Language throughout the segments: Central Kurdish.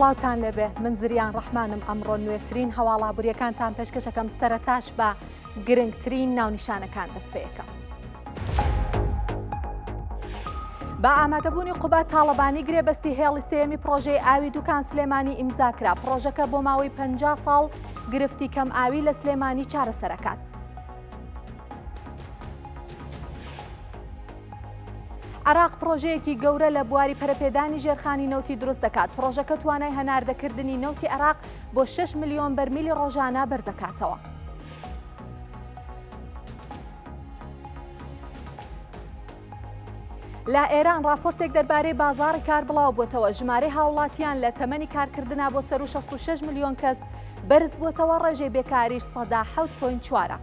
سڵاوتان لێبێ من زریان ڕەحمانم ئەمڕۆ نوێترین هەواڵابووریەکانتان پێشکەشەکەم سەرەتاش بە گرنگترین ناونیشانەکان دەست پێیەکەم. بە ئامادەبوونی قوبات تاڵەبانی گرێبەستی هێڵی سێمی پرۆژەی ئاوی دوکان سلێمانی ئیمزاکرا. پرۆژەکە بۆ ماوەی 50 ساڵ گرفتی کەم ئاوی لە سلێمانی چارەسەرەکات. عراق پرۆژەیەکی گەورە لە بواری پەرەپێدانی ژێرخانی نەوتی دروست دەکات. پرۆژەکە توانای هەناردەکردنی نەوتی عراق بۆ 6 ملیۆن بەرمیلی ڕۆژانە بەرزەکاتەوە. لە ئێران راپۆرتێک دەربارەی بازاڕی کار بڵاو بووتەوە. ژمارەی هاوڵاتیان لە تەمەنی کارکردنا بۆ سەر و 66 ملیۆن کەس بەرز بووتەوە. ڕێژەی بێکاریش 7.4.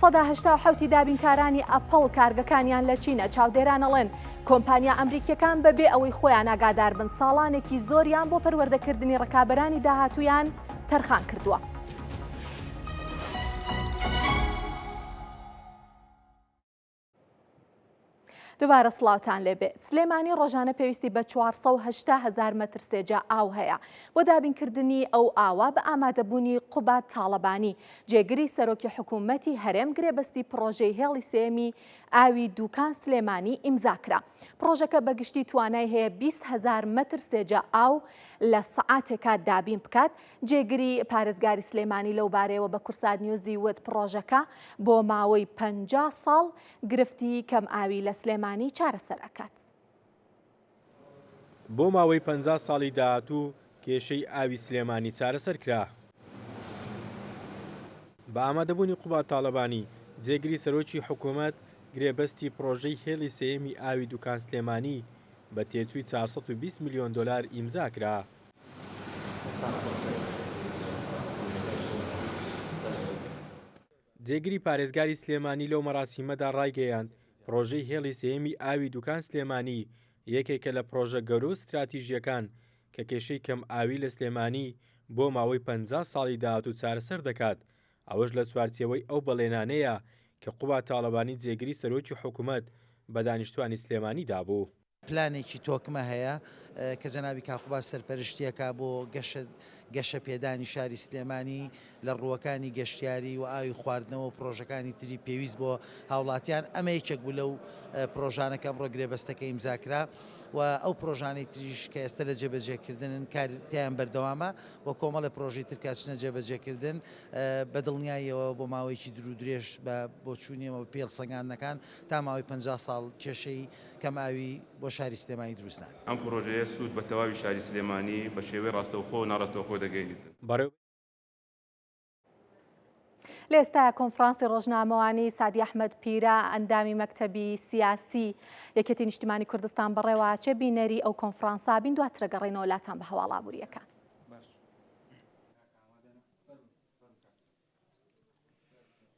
سەدا 87 دابینکارانی ئەپڵ کارگەکانیان لە چینە. چاودێران ئەڵێن کۆمپانیا ئەمریکیەکان بەبێ ئەوەی خۆیان ئاگادار بن ساڵانێکی زۆریان بۆ پەروەردەکردنی ڕکابەرانی داهاتوویان تەرخان کردووە. دووبارە سڵاوتان لێبێ. سلێمانی ڕۆژانە پێویستی بە 480,000 مەتر سێجا ئاو هەیە. بۆ دابینکردنی ئەو ئاوا بە ئامادەبوونی قوبات تاڵەبانی جێگری سەرۆکی حکوومەتی هەرێم گرێبەستی پرۆژەی هێڵی سێمی ئاوی دوکان سلێمانی ئیمزاکرا. پرۆژەکە بەگشتی توانای هەیە 20,000 مەتر سێجا ئاو لە سەعاتێکا دابین بکات. جێگری پارێزگاری سلێمانی لەو بارەیەوە بە کورسات نیوزی وت پرۆژەکە بۆ ماوەی 50 ساڵ گرفتی کەم ئاوی لە سلێمانی چارەسەر ئەکات. بۆ ماوەی 50 ساڵی داهاتوو کێشەی ئاوی سلێمانی چارەسەر کرا. بە ئامادەبوونی قوبات تاڵەبانی جێگری سەرۆکی حکوومەت گرێبەستی پرۆژەی هێڵی سێمی ئاوی دوکان سلێمانی بە تێچووی 420 ملیۆن دلار ئیمزا کرا. جێگری پارێزگاری سلێمانی لەو مەراسیمەدا ڕایگەیاند پرۆژەی هێڵی سێمی ئاوی دوکان سلێمانی یەکێکە لە پرۆژە گەورە و استراتیژیەکان کە کێشەی کەم ئاوی لە سلێمانی بۆ ماوەی 50 ساڵی داهاتوو چارەسەر دەکات. ئەوەش لە چوارچێوەی ئەو بەڵێنانەیە کە قوبات تاڵەبانی جێگری سەرۆکی حکوومەت بە دانیشتوانی سلێمانی دابوو. پلانێکی تۆکمە هەیە کە جەنابی کاخوبات سەرپەرشتیەکە بۆ گەشە پێدانی شاری سلێمانی لە ڕووەکانی گەشتیاری و ئاوی خواردنەوە و پرۆژەکانی تری پێویست بۆ هاوڵاتیان. ئەمە یەکێک بوو لەو پرۆژانەکە ئەمڕۆ گرێبەستەکە ئیمزاکرا و ئەو پرۆژانەی تریش کە ئێستا لە جێبەجێکردنن کاریان بەردەوامە و کۆمەڵە پرۆژەی تر کاتچنە جێبەجێکردن بە دڵنیاییەوە بۆ ماوەیەکی دوور و درێژ بۆ چوونیەوە پێڵ سەنگاندنەکان تا ماوەی 50 ساڵ کێشەی کەم ئاوی بۆ شاری سلێمانی دروست ناکات. ئەم پرۆژەیە سوود بە تەواوی شاری سلێمانی بە شێوەی ڕاستەوخۆ و ناڕاستەوخۆ دەگەیەنێت. لە ئێستا کۆنفرانسی ڕۆژنامەوانی سادی ئەحمەد پیرە ئەندامی مەکتەبی سیاسی یەکێتی نیشتیمانی کوردستان بەڕێوە چێ بینەری ئەو کۆنفرانسا بین دواترە گەڕێنەوە لاتان بە هەواڵابووریەکان.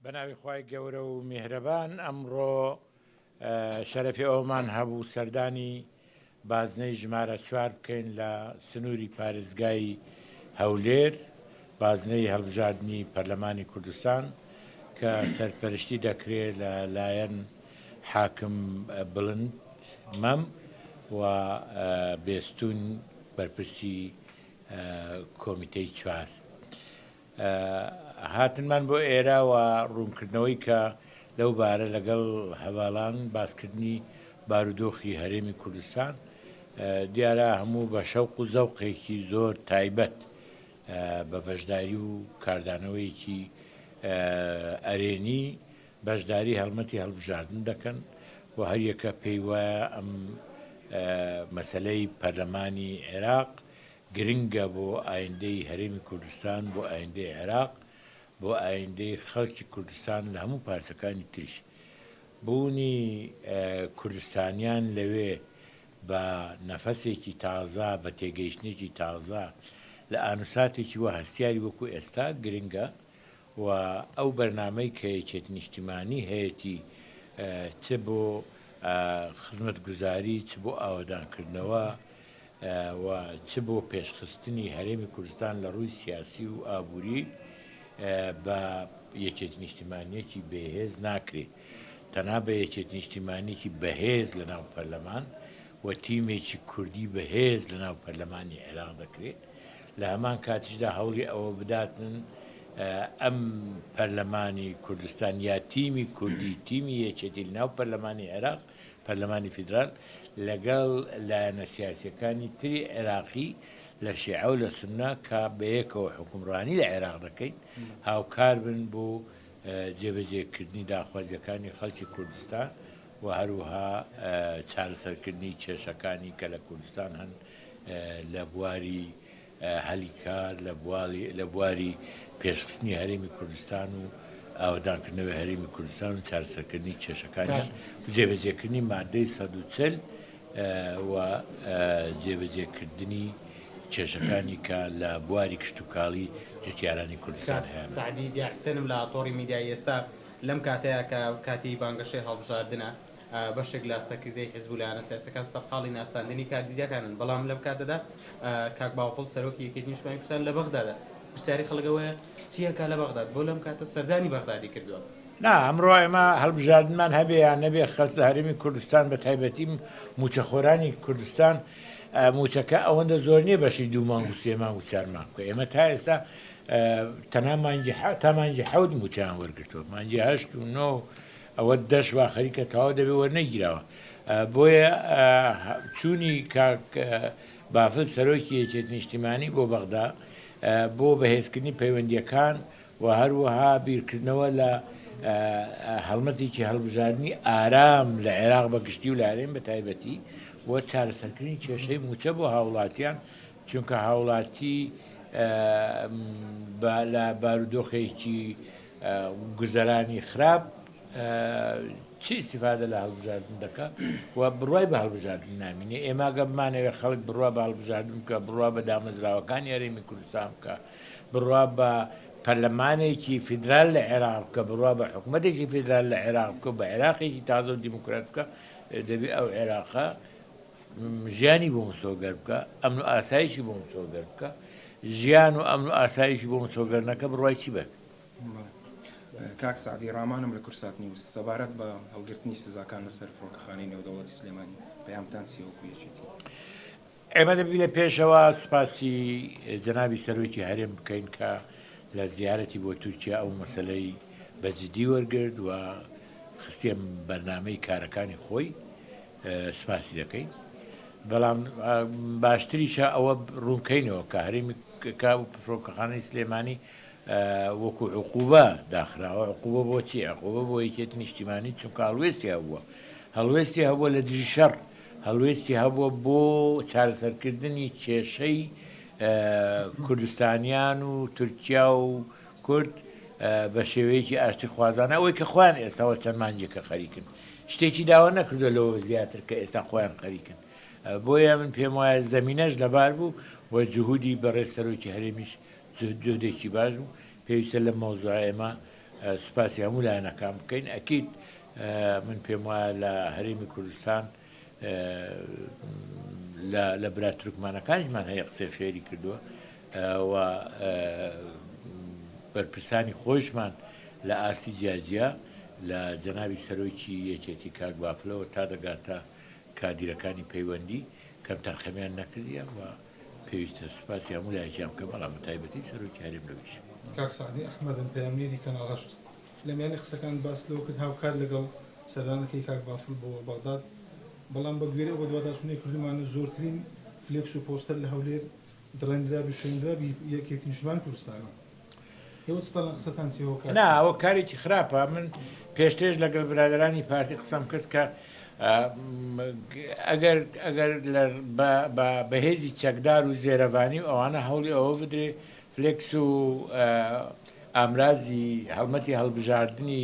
بەناوی خوای گەورە و میهرەبان ئەمڕۆ شەرەفی ئەومان هەبوو سەردانی بازنەی ژمارە 4 بکەین لە سنووری پارێزگای هەولێر، بازنەی هەڵبژاردننی پەرلەمانی کوردستان کە سەرپەرشتی دەکرێت لە لایەن حاکم بڵند مەم و بێستون بەرپرسی کۆمیتەی 4. هاتنمان بۆ ئێرە و ڕوونکردنەوەی کە لەو بارە لەگەڵ هەواڵان باسکردنی بارودۆخی هەرێمی کوردستان دیارە هەموو بە شەوق و زەوقێکی زۆر تایبەت بە بەشداری و کاردانەوەیەکی ئەرێنی بەشداری هەڵمەتی هەڵبژاردن دەکەن و هەر یەکە پێی وایە ئەم مەسەلەی پەرلەمانی عێراق گرنگە بۆ ئایندەی هەرێمی کوردستان، بۆ ئایندەی عێراق، بۆ ئایندەی خەڵکی کوردستان لە هەموو پارچەکانی تریش. بوونی کوردستانیان لەوێ بە نەفەسێکی تازە، بە تێگەیشتێکی تازە لە ئانوساتێکی وە هەستیاری وەکو ئێستا گرنگە و ئەو بەرنامەی کە یەکێتی نیشتیمانی هەیەی چ بۆ خزمەتگوزاری، چ بۆ ئاوەدانکردنەوە و چ بۆ پێشخستنی هەرێمی کوردستان لە ڕووی سیاسی و ئابووری بە یەکێتی نیشتیمانیەکی بێهێز ناکرێت. تەنها بە یەکێت نیشتیمانێکی بەهێز لە ناو پەرلەمان و تیمێکی کوردی بەهێز لە ناو پەرلەمانی عێراق دەکرێت لە هەمان کاتیشدا هەوڵی ئەوە بداتن ئەم پەرلەمانی کوردستان یا تیمی کوردی تیمی یەکێتی لە ناو پەرلەمانی عێراق پەرلەمانی فیدرال لەگەڵ لایەنە سیاسیەکانی تری عێراقی لە شیعە و لە سوننا کە بەیەکەوە حکومڕانی لە عێراق دەکەین هاوکار بن بۆ جێبەجێکردنی داخوازیەکانی خەڵکی کوردستان و هەروها چارەسەرکردنی کێشەکانی کە لە کوردستان هەن لە بواری هەلیکار لە بواری پێشخستنی هەرێمی کوردستان و ئاوەدانکردنەوەی هەرێمی کوردستان و چارەسەرکردنی کێشەکانی جێبەجێکردنی مادەی 140 و جێبەجێکردنی کێشەکانی کە لە بواری کشتتوکاڵی جوتیارانی کوردستان هەیە. سعدی دیاحسێنم لە تۆڕی میدیای ئێستا لەم کاتەیە کە کاتی بانگەشەی هەڵبژاردنە بەشێک لە سەکردەی حیزبولایەنە سیاسەکان سەرقاڵی ناساندنی کاندیدەکانن بەڵام لەم کاتەدا کاک باوفڵ سەرۆکی یەکێتی نیشتیمانی کوردستان لە بەغدادە پرسیاری خەڵکەوەیە چیەکە لە بەغداد بۆ لەم کاتە سەردانی بەغدادی کردووە. نا ئەمڕۆ ئێمە هەڵبژاردنمان هەبێ یان نەبێ خەڵک لە هەرێمی کوردستان بە تایبەتی موچەخۆرانی کوردستان موچەکە ئەوەندە زۆر نییە بەشی 2 مانگ و 3 مانگ و 4 مانگ بکە ئێمە تا ئێستا تا مانگی 7 موچیان وەرگرتووە مانگی 8 و 9 ئەوە دەش وا خەریکە تەواو دەبێ وەرنەگیراوە بۆیە چوونی کاک بافل سەرۆکی یەکێتی نیشتیمانی بۆ بەغدا بۆ بەهێزکردنی پەیوەندیەکان و هەروەها بیرکردنەوە لە هەڵمەتێکی هەڵبژاردننی ئارام لە عێراق بەگشتی و لارێن بە تایبەتی بۆ چارەسەرکردنی کێشەی موچە بۆ هاوڵاتیان چونکە هاوڵاتی لە بارودۆخێکی گوزەرانی خراپ چی استیفادە لە هەڵبژاردن دەکات و بڕوای بە هەڵبژاردن نامینێ ئێمە گە بمانەوێت خەڵک بڕوا بە هەڵبژاردن بکە بڕوا بە دامەزراوەکانی هەرێمی کوردستان بکە بڕوا بە پەرلەمانێکی فیدرال لە عێراق بکە بڕوا بە حکوومەتێکی فیدرال لە عێراق بکە بە عێراقێکی تازە و دیموکرات بکە دەبێت ئەو عێراقا ژیانی بۆ مسۆگەر بکە ئەمن و ئاسایشی بۆ مسۆگەر بکە ژیان و ئەمن و ئاسایشی بۆ مسۆگەرنەکە بڕوای چی بێت کاک سعدی ڕامانم لە کورسات نیوز سەبارەت بە هەڵگرتنی سزاکان لەسەر فڕۆکەخانەی نێودەوڵەتی سلێمانی پەیامتان چییە وەکو یەکێتی ئێمە دەبی لە پێشەوە سوپاسی جەنابی سەرۆکی هەرێم بکەین کە لە زیارەتی بۆ تورکیا ئەو مەسەلەی بەجددی وەرگرت و خستێم بەرنامەی کارەکانی خۆی سوپاسی دەکەین بەڵام باشتریشە ئەوە ڕوونکەینەوە کە هەرێمی فڕۆکەخانەی سلێمانی وەکو عقوبە داخراوە عقوبە بۆچی عقوبە بۆ یەکێتی نیشتیمانی چونکە هەڵوێستی هەبووە هەڵوێستی هەبووە لە دژی شەڕ هەڵوێستی هەبووە بۆ چارەسەرکردنی کێشەی کوردستانیان و تورکیا و کورد بە شێوەیەکی ئاشتی خوازانە ئەوەی کە خۆیان ئێستاوە چەند مانجێکە خەریکن شتێکی داوا نەکردو لەوە زیاتر کە ئێستا خۆیان خەریکن بۆیە من پێم وایە زەمینەش لەبار بوو و جهودی بەڕێز سەرۆکی هەرێمیش جهودێکی باش بوو پێویستە لە مەوزوع ئێمە سوپاسی هەموو لایەنەکان بکەین ئەکید من پێم وایە لە هەرێمی کوردستان لە برا تورکمانەکانیشمان هەیە قسەی خێری کردووە و بەرپرسانی خۆشمان لە ئاستی جیاجیا لە جەنابی سەرۆکی یەکێتی کاک بافلەوە تا دەگاتە کادیرەکانی پەیوەندی کەم تەرخەمیان نەکردیە و پێویستە سوپاسی هەموو لایەکیان بکەم بەڵام بە تایبەتی سەرۆکی هەرێم لەویش کاک سعدی ئەحمەدم پەیامێری کەناڵەشت لە میانی قسەکان باس لەوە کرد هاوکات لەگەڵ سەردانەکەی کاک بافڵ بۆ بەغداد بەڵام بە گوێرە بە دوواداچوونەی کوردمانە زۆرترین فلێکس و پۆستەر لە هەولێر دڕێنرا بشێنرا یەکێتی نیشتیمانی کوردستانە ئێوە چتان لە قسەتان چیەوە نا ئەوە کارێکی خراپە من پێشتێش لەگەڵ برادرانی پارتی قسەم کرد کە ئەگەر بەهێزی چەکدار و زێرەبانی و ئەوانە هەوڵی ئەوە بدرێ فلێکس و ئامرازی هەڵمەتی هەڵبژاردننی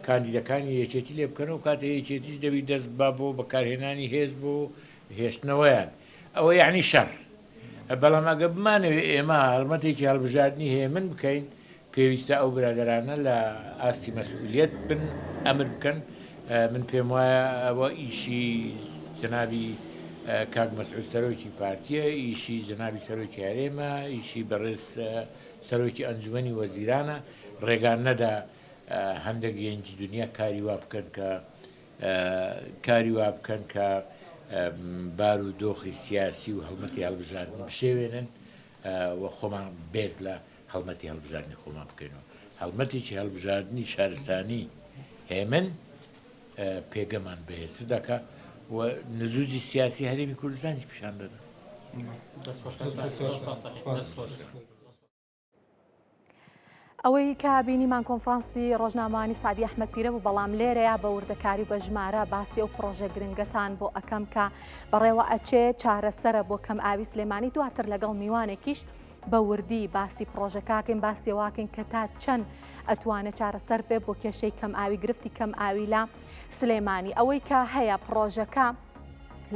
کاندیدەکانی یەکێتی لێ بکەن و کاتە یەکێتیش دەبی دەست با بۆ بەکارهێنانی هێز بۆ هێشتنەوەیان ئەوە یعنی شەڕ بەڵام ئەگە بمانەوێت ئێمە هەڵمەتێکی هەڵبژاردننی هەیە من بکەین پێویستە ئەو برادرانە لە ئاستی مەسئولیت بن ئەمر بکەن من پێم وایە ئەوە ئیشی جەنابی کاک مەسعود سەرۆکی پارتیە ئیشی جەنابی سەرۆکی هەرێمە ئیشی بەڕێز سەرۆکی ئەنجومەنی وەزیرانە ڕێگان نەدا هەندێک گەنجی دنیا کاری وا بکەن کە کاری وا بکەن کە بار و دۆخی سیاسی و هەڵمەتی هەڵبژاردن بشێوێنن و خۆمان بێز لە هەڵمەتی هەڵبژاردننی خۆمان بکەینەوە هەڵمەتێکی هەڵبژاردننی شارستانی هێمن پێگەمان بەهێزتر دەکات و نزوجی سیاسی هەرێمی کوردستانیش پیشان دەدات. ئەوەی کە بینیمان کۆنفرانسی ڕۆژنامەوانی سعدی ئەحمەد پیرە بوو بەڵام لێرەیە بە وردەکاری بە ژمارە باسی ئەو پرۆژە گرنگەتان بۆ ئەەکەم کە بەڕێوە ئەچێ چارەسەرە بۆ کەم ئاوی سلێمانی دواتر لەگەڵ میوانێکیش بە وردی باسی پرۆژەکەکەین باسیێواکەین کە تا چەند ئەتوانێت چارەسەر بێ بۆ کێشەی کەم ئاوی گرفتی کەم ئاوی لە سلێمانی ئەوەی کە هەیە پرۆژەکە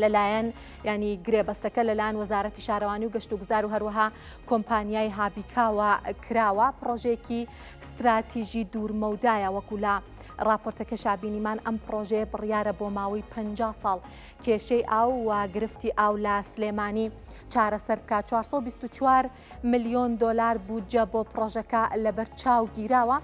لەلایەن ینی گرێبەستەکە لەلایەن وەزارەتی شارەوانی و گەشت و گوزار و هەروەها کۆمپانیای هابیکاوە کراوە پرۆژێکی استراتیژی دوورمەودایە وەکو لە راپۆرتەکە شابینیمان ئەم پرۆژەیە بڕیارە بۆ ماوەی 50 ساڵ کێشەی ئاو و گرفتی ئاو لە سلێمانی چارەسەر بکات 424 ملیۆن دۆلار بودجە بۆ پرۆژەکە لەبەر چاو گیراوە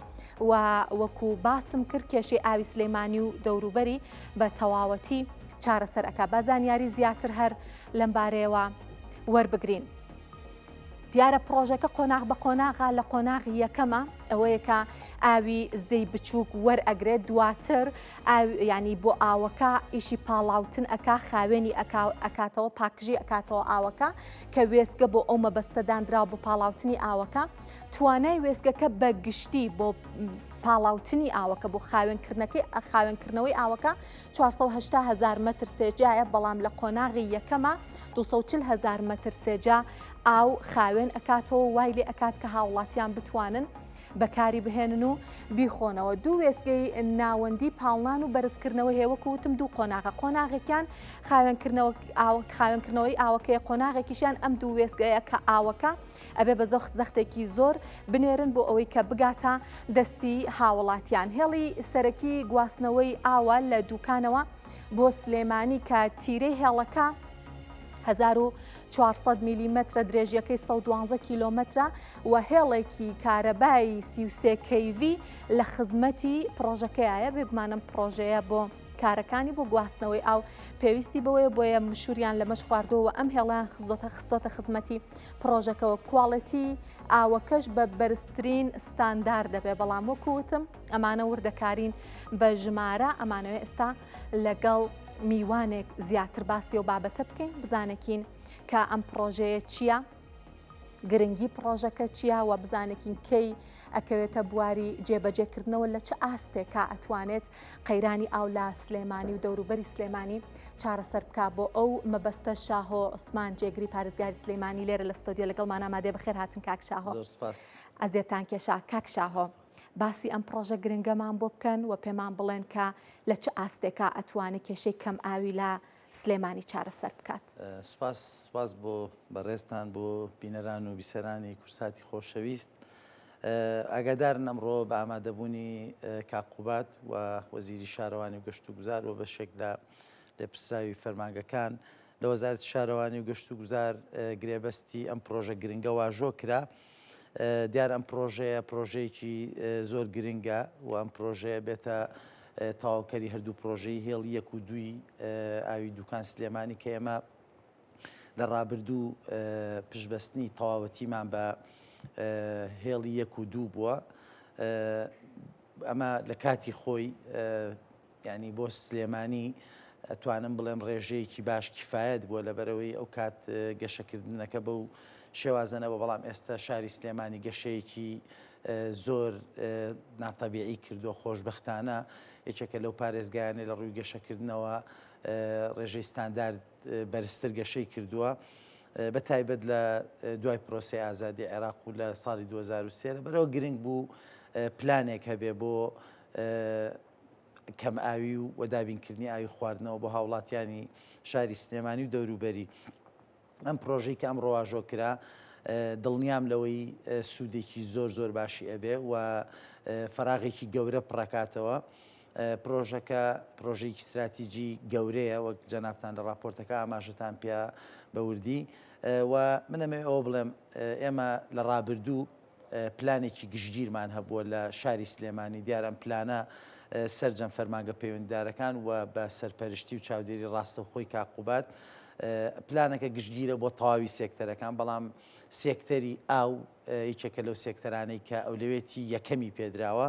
و وەکو باسم کرد کێشەی ئاوی سلێمانی و دەوروبەری بە تەواوەتی چارەسەر ئەکا با زانیاری زیاتر هەر لەم بارەیەوە وەربگرین. دیارە پرۆژەکە قۆناغ بە قۆناغا لە قۆناغی یەکەمە ئەوەیە کە ئاوی زەی بچووک وەرئەگرێت دواتر ینی بۆ ئاوەکە ئیشی پاڵاوتن ئەکا خاوێنی ئەکاتەوە پاکژی ئەکاتەوە ئاوەکە کە وێستگە بۆ ئەو مەبەستەدانراوە بۆ پاڵاوتنی ئاوەکە توانای وێستگەکە بە گشتی بۆ پاڵاوتنی ئاوەکە بۆ خاوێنکردنەوەی ئاوەکە 480,000 متر سێجایە بەڵام لە قۆناغی یەکەمە 240,000 متر سێجا ئاو خاوێن ئەکاتەوە وای لێ ئەکات کە هاوڵاتیان بتوانن بەکاری بهێنن و بیخۆنەوە دوو وێستگەی ناوەندی پاڵنان و بەرزکردنەوە هێوەکوتم دوو قۆناغە قۆناغێکیان خاوێنکردنەوەی ئاوەکەی قۆناغێکیشیان ئەم دوو وێستگەیە کە ئاوەکە ئەبێ بە زەختێکی زۆر بنێرن بۆ ئەوەی کە بگاتە دەستی هاوڵاتیان هێڵی سەرەکی گواستنەوەی ئاوە لە دووکانەوە بۆ سلێمانی کە تیرەی هێڵەکە 1400 میلیمترە درێژیەکەی 112 کیلۆمترە و هێڵێکی کارەبایی 33 kV لە خزمەتی پرۆژەکەیە بێگومانم پرۆژەیە بۆ کارەکانی بۆ گواستنەوەی ئاو پێویستی بەوەیە بۆیە مشوریان لە مەش خواردەوە ئەم هێڵیان خستۆتە خزمەتی پرۆژەکەەوە کوواڵەتی ئاوەکەش بە بەرزترین ستاندار دەبێ بەڵام وەکوتم ئەمانە وردەکارین بە ژمارە ئەمانەوە ئێستا لەگەڵ میوانێک زیاتر باسی و بابەتە بکەین بزانێکین کە ئەم پرۆژەیە چییە گرنگی پرۆژەکە چییە و بزانێکین کەی ئەکەوێتە بواری جێبەجێکردنەوە لە چه ئاستێکا ئەتوانێت قەیرانی ئاو لە سلێمانی و دەوروبەری سلێمانی چارەسەر بکە بۆ ئەو مەبەستە شاهۆ عوسمان جێگری پارێزگاری سلێمانی لێرە لە ستۆدیۆ لەگەڵمان ئامادەیە بەخێر هاتن کاک شاهۆ ئەزیێتان کێشا کاک شاهۆ باسی ئەم پرۆژە گرنگەمان بۆ بکەن و پێمان بڵێن کە لە چه ئاستێکا ئەتوانێت کێشەی کەم ئاوی لە سلێمانی چارەسەر بکات. سپاس بۆ بەڕێستان بۆ بینەران و بیسەرانی کورساتی خۆشەویست ئاگادارن ئەمڕۆ بە ئامادەبوونی کاقوبات و وەزیری شارەوانی و گەشت و گوزار و بەشێک لە پرسراوی فەرمانگەکان لە وەزارەتی شارەوانی و گەشت و گوزار گرێبەستی ئەم پرۆژە گرنگە واژۆ کرا دیار ئەم پرۆژەیەکی زۆر گرنگە و ئەم پرۆژەیە بێتە تاواوکەری هەردوو پرۆژەی هێڵی 1 و 2 ئاوی دوکان سلێمانی کە ئێمە لە ڕابردوو پشبەستنی تەواوەتیمان بە هێڵی 1 و 2 بووە ئەمە لە کاتی خۆی ینی بۆ سلێمانی ئەتوانم بڵێم ڕێژەیەکی باش کیفایەت بووە لەبەرەوەی ئەو کات گەشەکردنەکە بەو شێوازەنەوە بەڵام ئێستا شاری سلێمانی گەشەیەکی زۆر ناتەبیعی کردو خۆشبەختانە یەکێکە لەو پارێزگایانێ لە ڕووی گەشەکردنەوە ڕێژەی ستاندارد بەرزتر گەشەی کردووە بە تایبەت لە دوای پرۆسی ئازادی عێراق و لە ساڵی 2023 بەرەوە گرنگ بوو پلانێک هەبێ بۆ کەم ئاوی و وەدابینکردنی ئاوی خواردنەوە بۆ هاوڵاتیانی شاری سلێمانی و دەوروبەری ئەم پرۆژەی کە ئەم ڕۆواژۆ کرا دڵنیام لەوەی سوودێکی زۆر باشی ئەبێ و فەراغێکی گەورە پڕکاتەوە پرۆژەکە پرۆژەیەکی استراتیژی گەورەیە وەک جەنابتان لە راپۆرتەکە ئاماژەتان پێ بەوردی و منەمێ ئەوە بڵێم ئێمە لە ڕابردوو پلانێکی گشتگیرمان هەبووە لە شاری سلێمانی دیارە ئەم پلانە سەرجەم فەرمانگە پەیوەندیدارەکان و بە سەرپەرشتی و چاودێری ڕاستەوخۆی کاقوبات پلانەکە گشتگیرە بۆ تەواوی سێکتەرەکان بەڵام سێکتەری ئاو هیچێکە لەو سێکتەرانەی کە ئەولەوێتی یەکەمی پێدراوە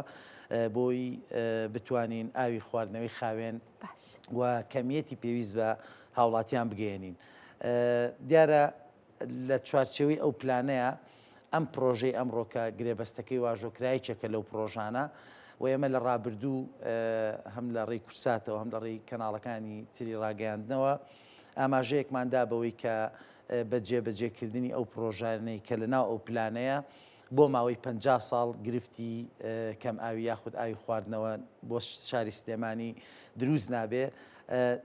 بۆی بتوانین ئاوی خواردنەوەی خاوێن و کەمیەتی پێویست بە هاوڵاتیان بگەێنین. دیارە لە چوارچێوەی ئەو پلانەیە ئەم پرۆژەی ئەمڕۆکە گرێبەستەکەی واژۆکرایەکێکە لەو پرۆژانە و ئێمە لە ڕابردوو هەم لە ڕێی کورساتەوە هەم لە ڕێی کەناڵەکانی تری ڕاگەیاندنەوە ئاماژەیەکماندا بەوەی کە بە جێبەجێکردنی ئەو پرۆژانەی کە لەناو ئەو پلانەیە بۆ ماوەی 50 ساڵ گرفتی کەم ئاوی یاخود ئاوی خواردنەوە بۆ شاری سلێمانی دروست نابێ.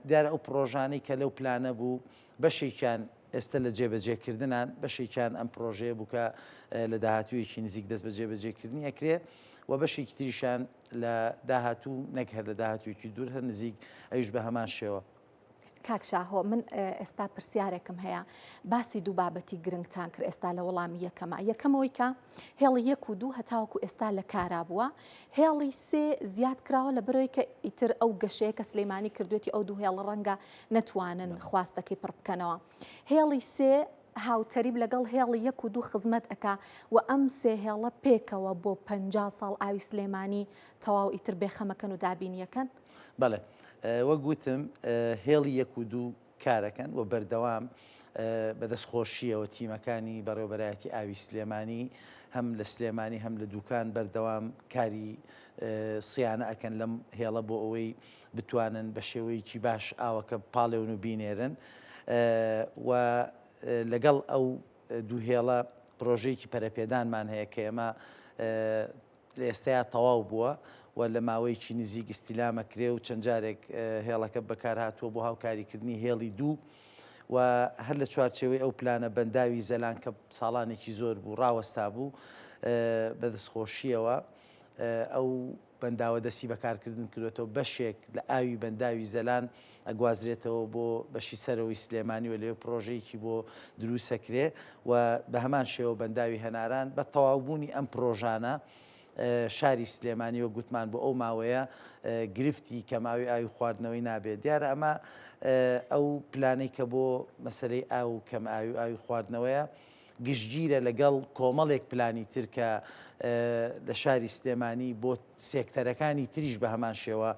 دیارە ئەو پرۆژانەی کە لەو پلانە بوو بەشێکیان ئێستا لە جێبەجێکردنان بەشێکیان ئەم پرۆژەیە بووکە لە داهاتوویەکی نزیک دەست بە جێبەجێکردنی ئەکرێ و بەشێکی تریشان لە داهاتوو نەک هەر لە داهاتوویەکی دوور هەر نزیک ئەویش بە هەمان شێوە. کاکشاهۆ من ئێستا پرسیارێکم هەیە باسی دوو بابەتی گرنگتان کرد ئێستا لە وەڵامی یەکەمە یەکەمەوەی کە هێڵی 1 و 2 هەتاوەکو ئێستا لە کارا بووە هێڵی 3 زیاد کراوە لە بەرەوەی کە ئیتر ئەو گەشەیە کە سلێمانی کردوێتی ئەو دوو هێڵ ڕەنگە نەتوانن خواستەکەی پڕ بکەنەوە هێڵی 3 هاوتەریب لەگەڵ هێڵی 1 و 2 خزمەت ئەکا و ئەم 3 هێڵە پێکەوە بۆ 50 ساڵ ئاوی سلێمانی تەواو ئیتر بێخەمەکەن و دابینیەکەن. بەڵێ وەک گوتم هێڵی 1 و 2 کارەکەن و بەردەوام بەدەستخۆشیەوە تیمەکانی بەڕێوەبەرایەتی ئاوی سلێمانی هەم لە سلێمانی هەم لە دوکان بەردەوام کاری سیانە ئەکەن لەم هێڵە بۆ ئەوەی بتوانن بە شێوەیەکی باش ئاوەکە پاڵێون و بینێرن و لەگەڵ ئەو دوو هێڵە پرۆژەیەکی پەرەپێدانمان هەیە کە ئێمە لە ئێستایا تەواو بووە و لە ماوەیەکی نزیک ئیستیلامە کرێ و چەند جارێک هێڵەکە بەکار هاتووە بۆ هاوکاریکردنی هێڵی 2 و هەر لە چوارچێوەی ئەو پلانە بەنداوی زەلان کە ساڵانێکی زۆر بوو ڕاوەستا بوو بەدەستخۆشیەوە ئەو بەنداوە دەستی بەکارکردن کردوێتەوە بەشێک لە ئاوی بەنداوی زەلان ئەگوازرێتەوە بۆ بەشی سەرەوەی سلێمانی و لێ پرۆژەیەکی بۆ دروستەکرێ و بە هەمان شێوە بەنداوی هەناران بە تەواوبوونی ئەم پرۆژانە شاری سلێمانی و گوتمان بۆ ئەو ماوەیە گرفتی کەماوی ئاوی خواردنەوەی نابێت دیارە ئەمە ئەو پلانەی کە بۆ مەسلەی ئاو کەم ئاوی خواردنەوەیە گشتگیرە لەگەڵ کۆمەڵێک پلانی تر کە لە شاری سلێمانی بۆ سێکتەرەکانی تریش بە هەمان شێوە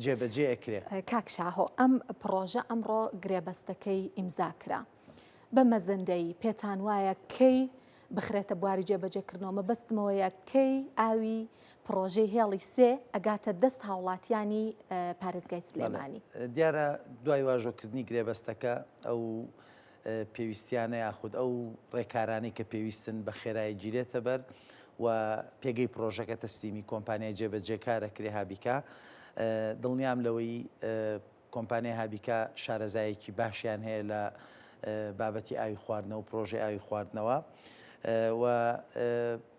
جێبەجێ ئەکرێ. کاکشاهۆ ئەم پرۆژە ئەمڕۆ گرێبەستەکەی ئیمزاکرا بە مەزەندەی پێتان وایە کەی بخرێتە بواری جێبەجێکردنەوە مەبەستمەوەیە کەی ئاوی پرۆژەی هێڵی 3 ئەگاتە دەست هاوڵاتیانی پارێزگای سلێمانی. دیارە دوای واژۆکردنی گرێبەستەکە ئەو پێویستیانە یاخود ئەو ڕێکارانەی کە پێویستن بە خێرایی گیرێتە بەر و پێگەی پرۆژەکە تەسلیمی کۆمپانیای جێبەجێکارە کرێ هابیکا دڵنیام لەوەی کۆمپانیای هابیکا شارەزایەکی باشیان هەیە لە بابەتی ئاوی خواردنەوە و پرۆژەی ئاوی خواردنەوە و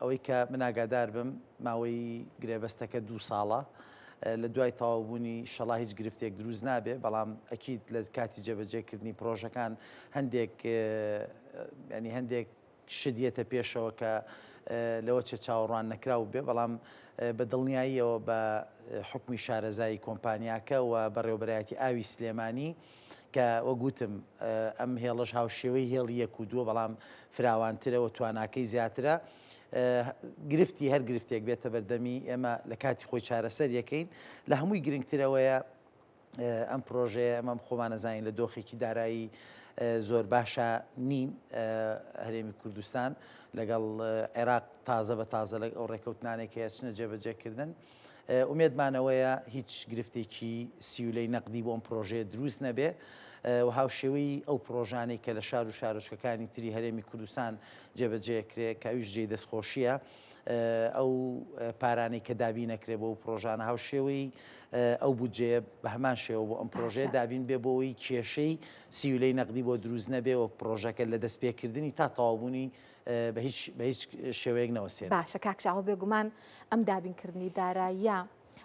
ئەوەی کە من ئاگادار بم ماوەی گرێبەستەکە 2 ساڵە لە دوای تەواوبوونی شەڵا هیچ گرفتێک دروست نابێ بەڵام ئەکید لە کاتی جێبەجێکردنی پرۆژەکان هەندێک شدیەتە پێشەوە کە لەوە چێ چاوەڕوان نەکراو بێ بەڵام بە دڵنیاییەوە بە حکمی شارەزایی کۆمپانیاکە و بەڕێوەبەرایەتی ئاوی سلێمانی کە وەگوتم ئەم هێڵش هاوشێوەی هێڵی 1 و 2 بەڵام فراوانترەوە تواناکەی زیاترە گرفتی هەر گرفتێک بێتە بەردەمی ئێمە لە کاتی خۆی چارەسەر یەکەین لە هەمووی گرنگترەوەیە ئەم پرۆژەیە ئەمەم خۆمانەزانین لە دۆخێکی دارایی زۆر باشە نین هەرێمی کوردستان لەگەڵ عێراق تازە بە تازە لە ئەو ڕێکەوتنانێک هەیە چنە جێبەجێکردن ئومێدمانەوەیە هیچ گرفتێکی سیولەی نەقدی بۆ ئەم پرۆژەیە دروست نەبێ و هاوشێوەی ئەو پرۆژانەی کە لە شار و شارۆچکەکانی تری هەرێمی کوردستان جێبەجێکرێ کاویش جێی دەستخۆشیە ئەو پارانەی کە دابین نەکرێ بۆ پرۆژانە هاوشێوەی ئەو بودجەیە بە هەمان شێوە بۆ ئەم پرۆژەیە دابین بێ بۆەوەی کێشەی سیولەی نەقدی بۆ دروست نەبێ و پرۆژەکە لە دەستپێکردنی تا تەواوبوونی بە هیچ شێوەیەک نەوەسێن. باشە کاکشاوە بێگومان ئەم دابینکردنی داراییە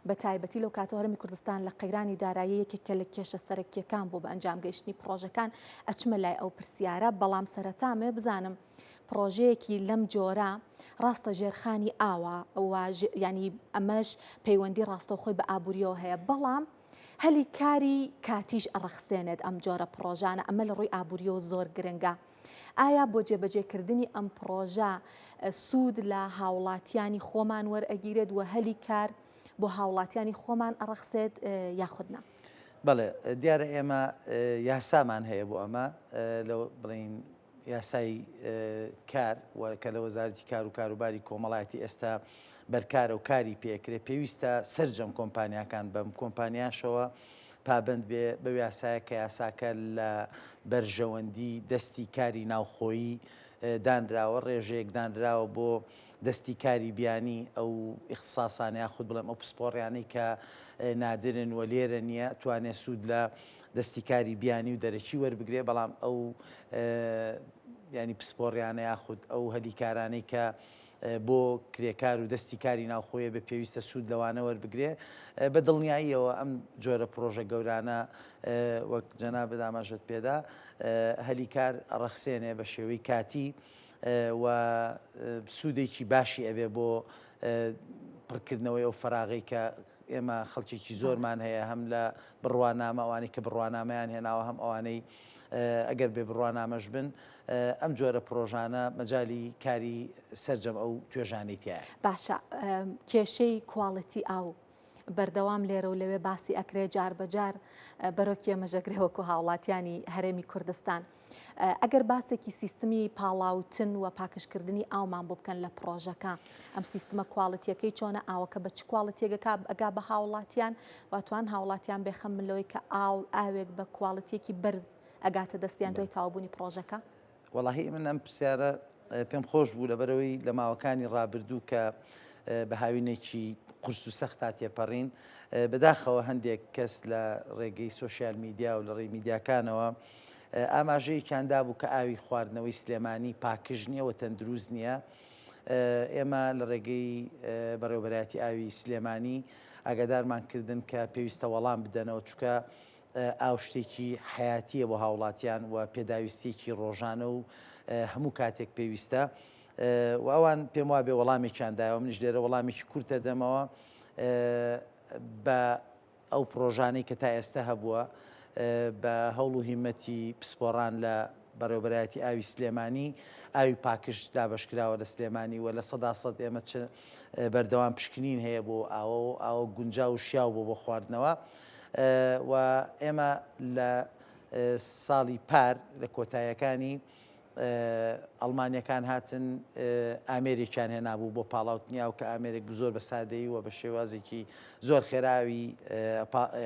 بە تایبەتی لەو کاتە هەرمی کوردستان لە قەیرانی دارایی یەکێکە لە کێشە سەرەکیەکان بۆ بە ئەنجام گەیشتنی پرۆژەکان ئەچمە لای ئەو پرسیارە بەڵام سەرەتامێ بزانم پرۆژەیەکی لەم جۆرە ڕاستە ژێرخانی ئاوە ینی ئەمەش پەیوەندی ڕاستەوخۆی بە ئابوووریەوە هەیە بەڵام هەلی کاری کاتیش ئەڕەخسێنێت ئەم جۆرە پرۆژانە ئەمە لە ڕووی ئابوووریەوە زۆر گرنگە. ئایا بۆ جێبەجێکردنی ئەم پرۆژە سوود لە هاوڵاتیانی خۆمان وەرئەگیرێت و هەلی کار بۆ هاوڵاتیانی خۆمان ئەڕەخسێت یاخودنا؟ بەڵێ دیارە ئێمە یاسامان هەیە بۆ ئەمە لەو بڵین یاسای کار کە لە وەزارەتی کار و کاروباری کۆمەڵایەتی ئێستا بەرکارە و کاری پێکرێت پێویستە سەرجەم کۆمپانیاکان بەم کۆمپانیاشەوە پابند بێ بە یاسایە کە یاساکە لە بەرژەوەندی دەستی کاری ناوخۆیی دانراوە ڕێژەیەک دانراوە بۆ دەستی کاری بیانی ئەو ئیختصاسانە یاخود بڵێم ئەو پسپۆڕیانەی کە نادرن و لێرە نییە توانێت سوود لە دەستی کاری بیانی و دەرەکی وەربگرێ بەڵام ئەو ینی پسپۆڕیانە یاخود ئەو هەلیکارانەی کە بۆ کرێکار و دەستی کاری ناوخۆیە بە پێویستە سوود لەوانە وەربگرێ بە دڵنیاییەوە ئەم جۆرە پرۆژە گەورانە وەک جەناب داماژت پێدا هەلیکار ڕەخسێنێ بە شێوەی کاتی و سوودێکی باشی ئەبێ بۆ پڕکردنەوەی ئەو فەراغی کە ئێمە خەڵکێکی زۆرمان هەیە هەم لە بڕوانامە ئەوانەی کە بڕوانامەیان هێناوە هەم ئەوانەی ئەگەر بێ بڕوانامەش بن ئەم جۆرە پرۆژانە مەجای کاری سەرجەم ئەو توێژانەی تایە. باشە کێشەی کواڵەتی ئاو بەردەوام لێرە و لەوێ باسی ئەکرێ جار بەجار بەرۆکیە مەژەگرێوەکو هاوڵاتیانی هەرێمی کوردستان. ئەگەر باسێکی سیستمی پاڵاوتن و پاکشکردنی ئاومان بۆ بکەن لە پرۆژەکە ئەم سیستمە کواڵەتیەکەی چۆنە ئاوەکە بە چ کواڵەتیەکە ئەگا بە هاوڵاتیان واتوان هاوڵاتیان بێخەم ملەوەی کە ئاوێک بە کواڵەتیەکی بەرز ئەگاتە دەستیان دوای تاوابوونی پرۆژەکە؟ وەڵاهی من ئەم پرسیارە پێم خۆش بوو لەبەرەوەی لە ماوەکانی ڕابردوو کە بە هاوینێکی قورس و سەختا تێپەڕین بەداخەوە هەندێک کەس لە ڕێگەی سۆشیال میدیا و لە ڕێی میدیاکانەوە ئاماژەیەکیاندا بوو کە ئاوی خواردنەوەی سلێمانی پاکژ نییە و تەندروست نییە. ئێمە لە ڕێگەی بەڕێوەبەرایەتی ئاوی سلێمانی ئاگادارمانکردن کە پێویستە وەڵام بدەنەوە چونکە ئاو شتێکی حیاتیە بۆ هاوڵاتیان و پێداویستێکی ڕۆژانە و هەموو کاتێک پێویستە و ئەوان پێم وابێ وەڵامێکیاندایەوە منیش لێرە وەڵامێکی کورتە دەمەوە بە ئەو پرۆژانەی کە تا ئێستا هەبووە بە هەوڵ و هیمەتی پسپۆڕان لە بەڕێوەبەرایەتی ئاوی سلێمانی ئاوی پاکش دابشکراوە لە سلێمانی و لە 100% ئێمە بەردەوام پشکنین هەیە بۆ ئاوە گونجاو و شیاو بۆ خواردنەوە و ئێمە لە ساڵی پار لە کۆتاییەکانی ئەڵمانیەکان هاتن ئامێرێکیان هێنابوو بۆ پاڵاوتنیا و کە ئامێرێک زۆر بە سادەیی و بە شێوازێکی زۆر خێراوی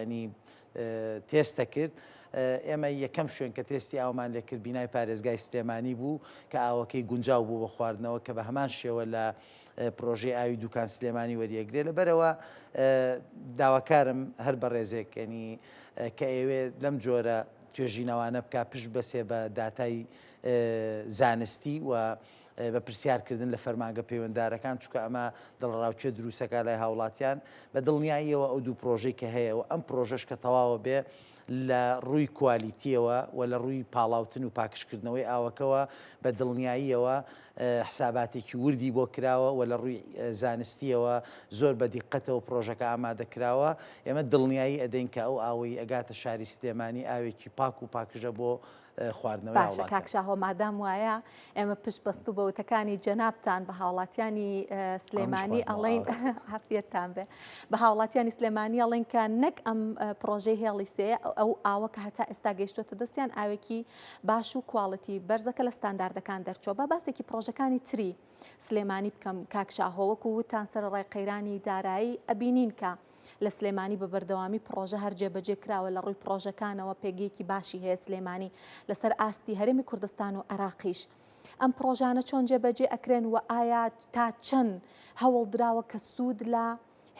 ینی تێستە کرد. ئێمە یەکەم شوێن کە تێستی ئاومان لێکرد بینای پارێزگای سلێمانی بوو کە ئاوەکەی گونجاو بوو بە خواردنەوە کە بە هەمان شێوە لە پرۆژەی ئاوی دوکان سلێمانی وەریەگرێت لەبەرەوە داواکارم هەر بە ڕێزێک ینی کە ئێوێ لەم جۆرە توێژینەوانە بکە پشت بەسێ بە داتای زانستی و بە پرسیارکردن لە فەرمانگە پەیوەنددارەکان چونکە ئەمە دڵڕاوچێ دروستەکە لای هاوڵاتیان بە دڵنیاییەوە ئەو دوو پرۆژەی کە هەیە و ئەم پرۆژەش کە تەواوە بێ لە ڕووی کوالیتیەوە و لە ڕووی پاڵاوتن و پاکشکردنەوەی ئاوەکەەوە بە دڵنیاییەوە حساباتێکی وردی بۆ کراوە و لە ڕووی زانستیەوە زۆر بە دیقەتەوە پرۆژەکە ئامادەکراوە. ئێمە دڵنیایی ئەدەین کە ئەو ئاوەی ئەگاتە شاری سلێمانی ئاوێکی پاک و پاکژە بۆ خواردنەوەی باشە کاکشاهۆ مادام وایە ئێمە پشت بەستوو بە وتەکانی جەنابتان بە هاوڵاتیانی سلێمانی ئەڵێن هەفیەتان بێ بە هاوڵاتیانی سلێمانی ئەڵێن کە نەک ئەم پرۆژەی هێڵیسەیە ئەو ئاوە کە هەتا ئێستا گەیشتوتە دەستیان ئاوێکی باش و کواڵەتی بەرزەکە لە ستانداردەکان دەرچۆ بە باسێکی پرۆژەکانی تری سلێمانی بکەم کاکشاهۆوەکو وتان سەر ڕێ قەیرانی دارایی ئەبینین کە لە سلێمانی بە بەردەوامی پرۆژە هەر جێبەجێ کراوە لە ڕووی پرۆژەکانەوە پێگەیەکی باشی هەیە سلێمانی لەسەر ئاستی هەرێمی کوردستان و عێراقیش. ئەم پرۆژانە چۆن جێبەجێ ئەکرێن و ئایا تا چەند هەوڵ دراوە کە سوود لە